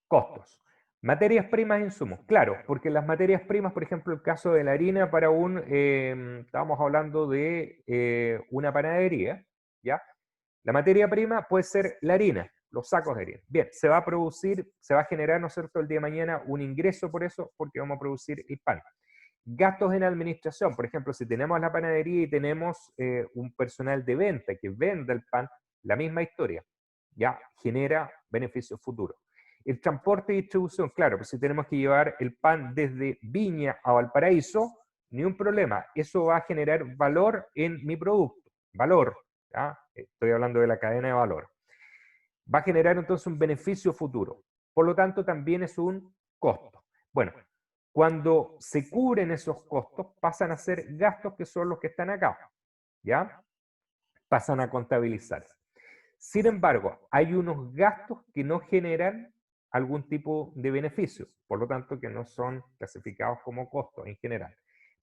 Speaker 1: Costos. Materias primas e insumos. Claro, porque las materias primas, por ejemplo, el caso de la harina para estábamos hablando de una panadería, ¿ya? La materia prima puede ser la harina, los sacos de harina. Bien, se va a producir, se va a generar, ¿no es cierto?, el día de mañana un ingreso por eso, porque vamos a producir el pan. Gastos en administración, por ejemplo, si tenemos la panadería y tenemos un personal de venta que venda el pan, la misma historia, ya genera beneficios futuros. El transporte y distribución, claro, pues si tenemos que llevar el pan desde Viña a Valparaíso, ni un problema, eso va a generar valor en mi producto, valor, ¿ya? Estoy hablando de la cadena de valor. Va a generar entonces un beneficio futuro, por lo tanto también es un costo. Bueno, cuando se cubren esos costos, pasan a ser gastos que son los que están acá, ¿ya? Pasan a contabilizarse. Sin embargo, hay unos gastos que no generan algún tipo de beneficio, por lo tanto que no son clasificados como costos en general.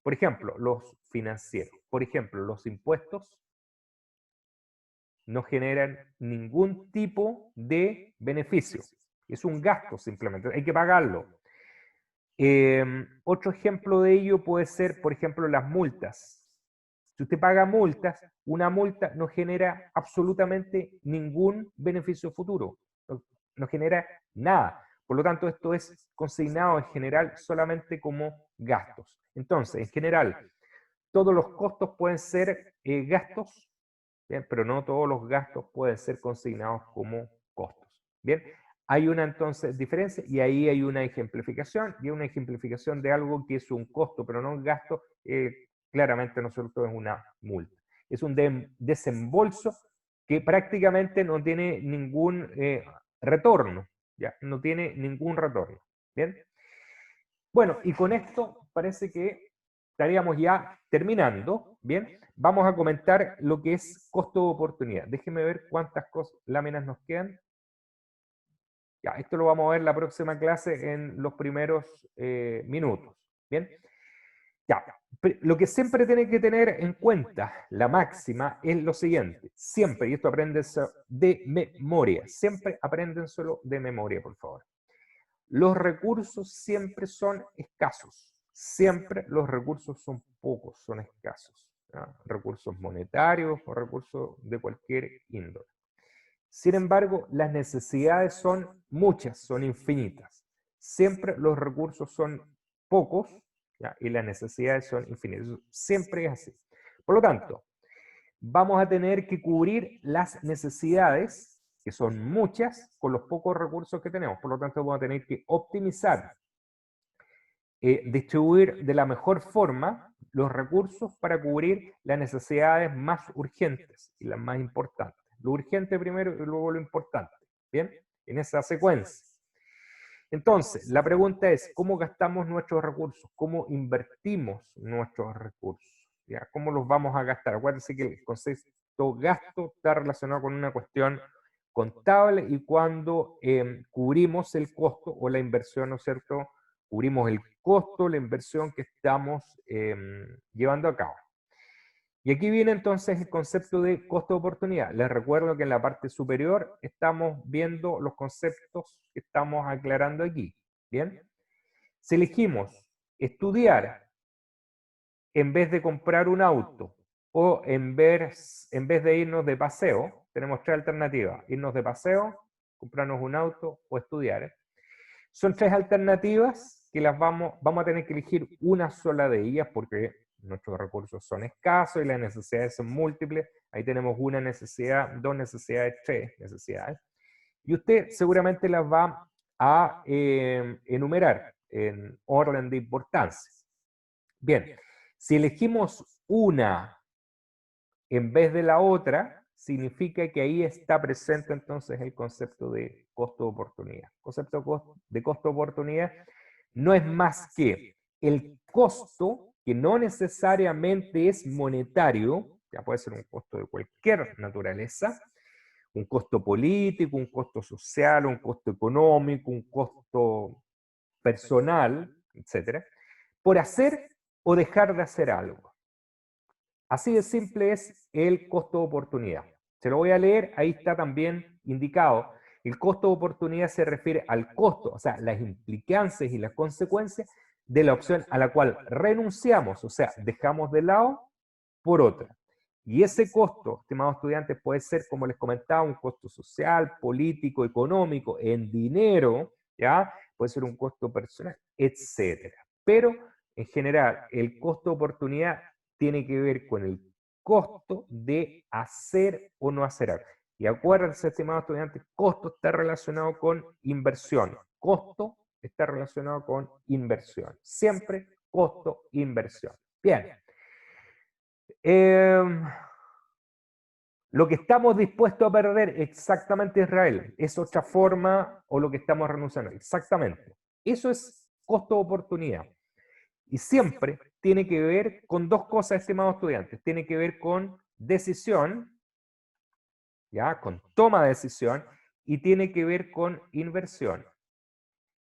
Speaker 1: Por ejemplo, los financieros. Por ejemplo, los impuestos no generan ningún tipo de beneficio. Es un gasto simplemente, hay que pagarlo. Otro ejemplo de ello puede ser, por ejemplo, las multas. Si usted paga multas, una multa no genera absolutamente ningún beneficio futuro, no genera nada. Por lo tanto, esto es consignado en general solamente como gastos. Entonces, en general, todos los costos pueden ser gastos, ¿bien? Pero no todos los gastos pueden ser consignados como costos. ¿Bien? Hay una entonces diferencia y ahí hay una ejemplificación, y una ejemplificación de algo que es un costo, pero no un gasto, claramente no solo es una multa. Es un desembolso que prácticamente no tiene ningún retorno, ¿ya? No tiene ningún retorno. ¿Bien? Bueno, y con esto parece que estaríamos ya terminando. Bien, vamos a comentar lo que es costo de oportunidad. Déjenme ver cuántas láminas nos quedan. Ya, esto lo vamos a ver la próxima clase en los primeros minutos. Bien, ya, lo que siempre tiene que tener en cuenta, la máxima, es lo siguiente. Siempre, y esto apréndense de memoria, siempre apréndenselo de memoria, por favor. Los recursos siempre son escasos. Siempre los recursos son pocos, son escasos. ¿Ya? Recursos monetarios o recursos de cualquier índole. Sin embargo, las necesidades son muchas, son infinitas. Siempre los recursos son pocos, ¿ya? Y las necesidades son infinitas. Siempre es así. Por lo tanto, vamos a tener que cubrir las necesidades, que son muchas, con los pocos recursos que tenemos. Por lo tanto, vamos a tener que optimizar, distribuir de la mejor forma los recursos para cubrir las necesidades más urgentes y las más importantes. Lo urgente primero y luego lo importante. ¿Bien? En esa secuencia. Entonces, la pregunta es, ¿cómo gastamos nuestros recursos? ¿Cómo invertimos nuestros recursos? ¿Ya? ¿Cómo los vamos a gastar? Acuérdense que el concepto gasto está relacionado con una cuestión contable y cuando cubrimos el costo o la inversión, ¿no es cierto? Cubrimos el costo, la inversión que estamos llevando a cabo. Y aquí viene entonces el concepto de costo de oportunidad. Les recuerdo que en la parte superior estamos viendo los conceptos que estamos aclarando aquí. ¿Bien? Si elegimos estudiar en vez de comprar un auto o en vez de irnos de paseo, tenemos tres alternativas. Irnos de paseo, comprarnos un auto o estudiar. Son tres alternativas que vamos a tener que elegir una sola de ellas porque nuestros recursos son escasos y las necesidades son múltiples. Ahí tenemos una necesidad, dos necesidades, tres necesidades. Y usted seguramente las va a enumerar en orden de importancia. Bien, si elegimos una en vez de la otra, significa que ahí está presente entonces el concepto de costo de oportunidad. El concepto de costo de oportunidad no es más que el costo que no necesariamente es monetario, ya puede ser un costo de cualquier naturaleza, un costo político, un costo social, un costo económico, un costo personal, etcétera, por hacer o dejar de hacer algo. Así de simple es el costo de oportunidad. Se lo voy a leer, ahí está también indicado. El costo de oportunidad se refiere al costo, o sea, las implicancias y las consecuencias de la opción a la cual renunciamos, o sea, dejamos de lado por otra. Y ese costo, estimados estudiantes, puede ser, como les comentaba, un costo social, político, económico, en dinero, ¿ya? Puede ser un costo personal, etcétera. Pero, en general, el costo de oportunidad tiene que ver con el costo de hacer o no hacer algo. Y acuérdense, estimados estudiantes, costo está relacionado con inversión. Costo está relacionado con inversión. Siempre costo, inversión. Bien. Lo que estamos dispuestos a perder exactamente, Israel, es otra forma o lo que estamos renunciando. Exactamente. Eso es costo de oportunidad. Y siempre tiene que ver con dos cosas, estimados estudiantes. Tiene que ver con decisión, ¿ya? Con toma de decisión, y tiene que ver con inversión.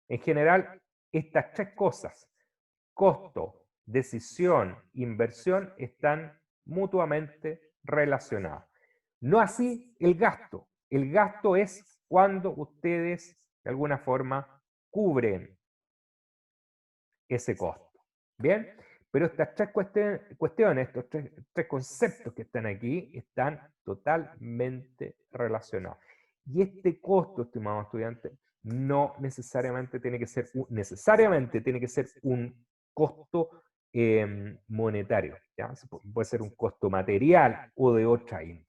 Speaker 1: En general, estas tres cosas, costo, decisión, inversión, están mutuamente relacionadas. No así el gasto. El gasto es cuando ustedes, de alguna forma, cubren ese costo. ¿Bien? Pero estas tres cuestiones, estos tres conceptos que están aquí, están totalmente relacionados. Y este costo, estimados estudiantes, no necesariamente tiene que ser un costo monetario. ¿Ya? Puede ser un costo material o de otra índole.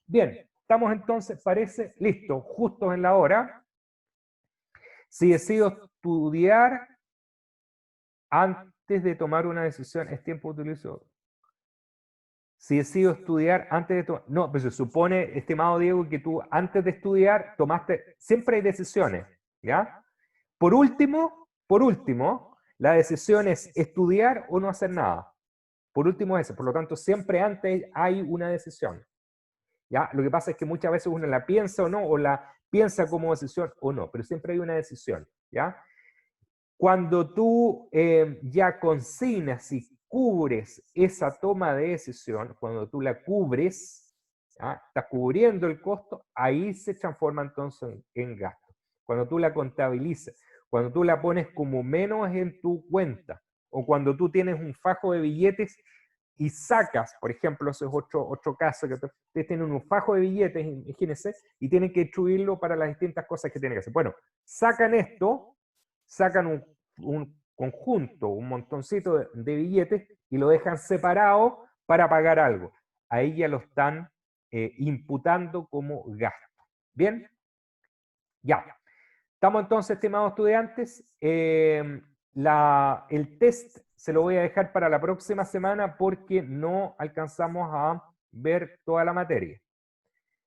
Speaker 1: Bien, estamos entonces, parece, listos, justos en la hora. Si decido estudiar antes de tomar una decisión, ¿es tiempo de utilizo? Si decido estudiar antes de tomar... No, pero se supone, estimado Diego, que tú antes de estudiar tomaste... Siempre hay decisiones, ¿ya? Por último, la decisión es estudiar o no hacer nada. Por último eso. Por lo tanto, siempre antes hay una decisión. ¿Ya? Lo que pasa es que muchas veces uno la piensa o no, o la piensa como decisión o no, pero siempre hay una decisión, ¿ya? Cuando tú ya consignas y cubres esa toma de decisión, cuando tú la cubres, ¿ya? Estás cubriendo el costo, ahí se transforma entonces en gasto. Cuando tú la contabilizas, cuando tú la pones como menos en tu cuenta, o cuando tú tienes un fajo de billetes y sacas, por ejemplo, ese es otro caso, que ustedes tienen un fajo de billetes, imagínense, y tienen que distribuirlo para las distintas cosas que tienen que hacer. Bueno, sacan esto, sacan un conjunto, un montoncito de billetes y lo dejan separado para pagar algo. Ahí ya lo están imputando como gasto. ¿Bien? Ya. Estamos entonces, estimados estudiantes. El test se lo voy a dejar para la próxima semana porque no alcanzamos a ver toda la materia.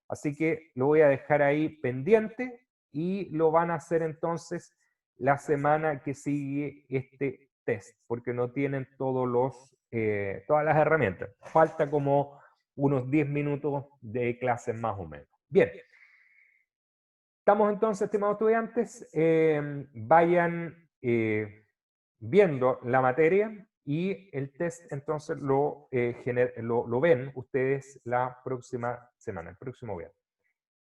Speaker 1: Así que lo voy a dejar ahí pendiente y lo van a hacer entonces la semana que sigue este test, porque no tienen todas las herramientas. Falta como unos 10 minutos de clase más o menos. Bien. Estamos entonces, estimados estudiantes, vayan viendo la materia Y el test entonces lo ven ustedes la próxima semana, el próximo viernes.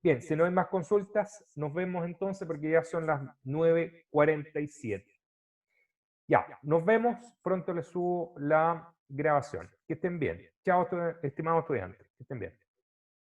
Speaker 1: Bien, si no hay más consultas, nos vemos entonces porque ya son las 9:47. Ya, nos vemos, pronto les subo la grabación. Que estén bien. Chao, estimados estudiantes, que estén bien.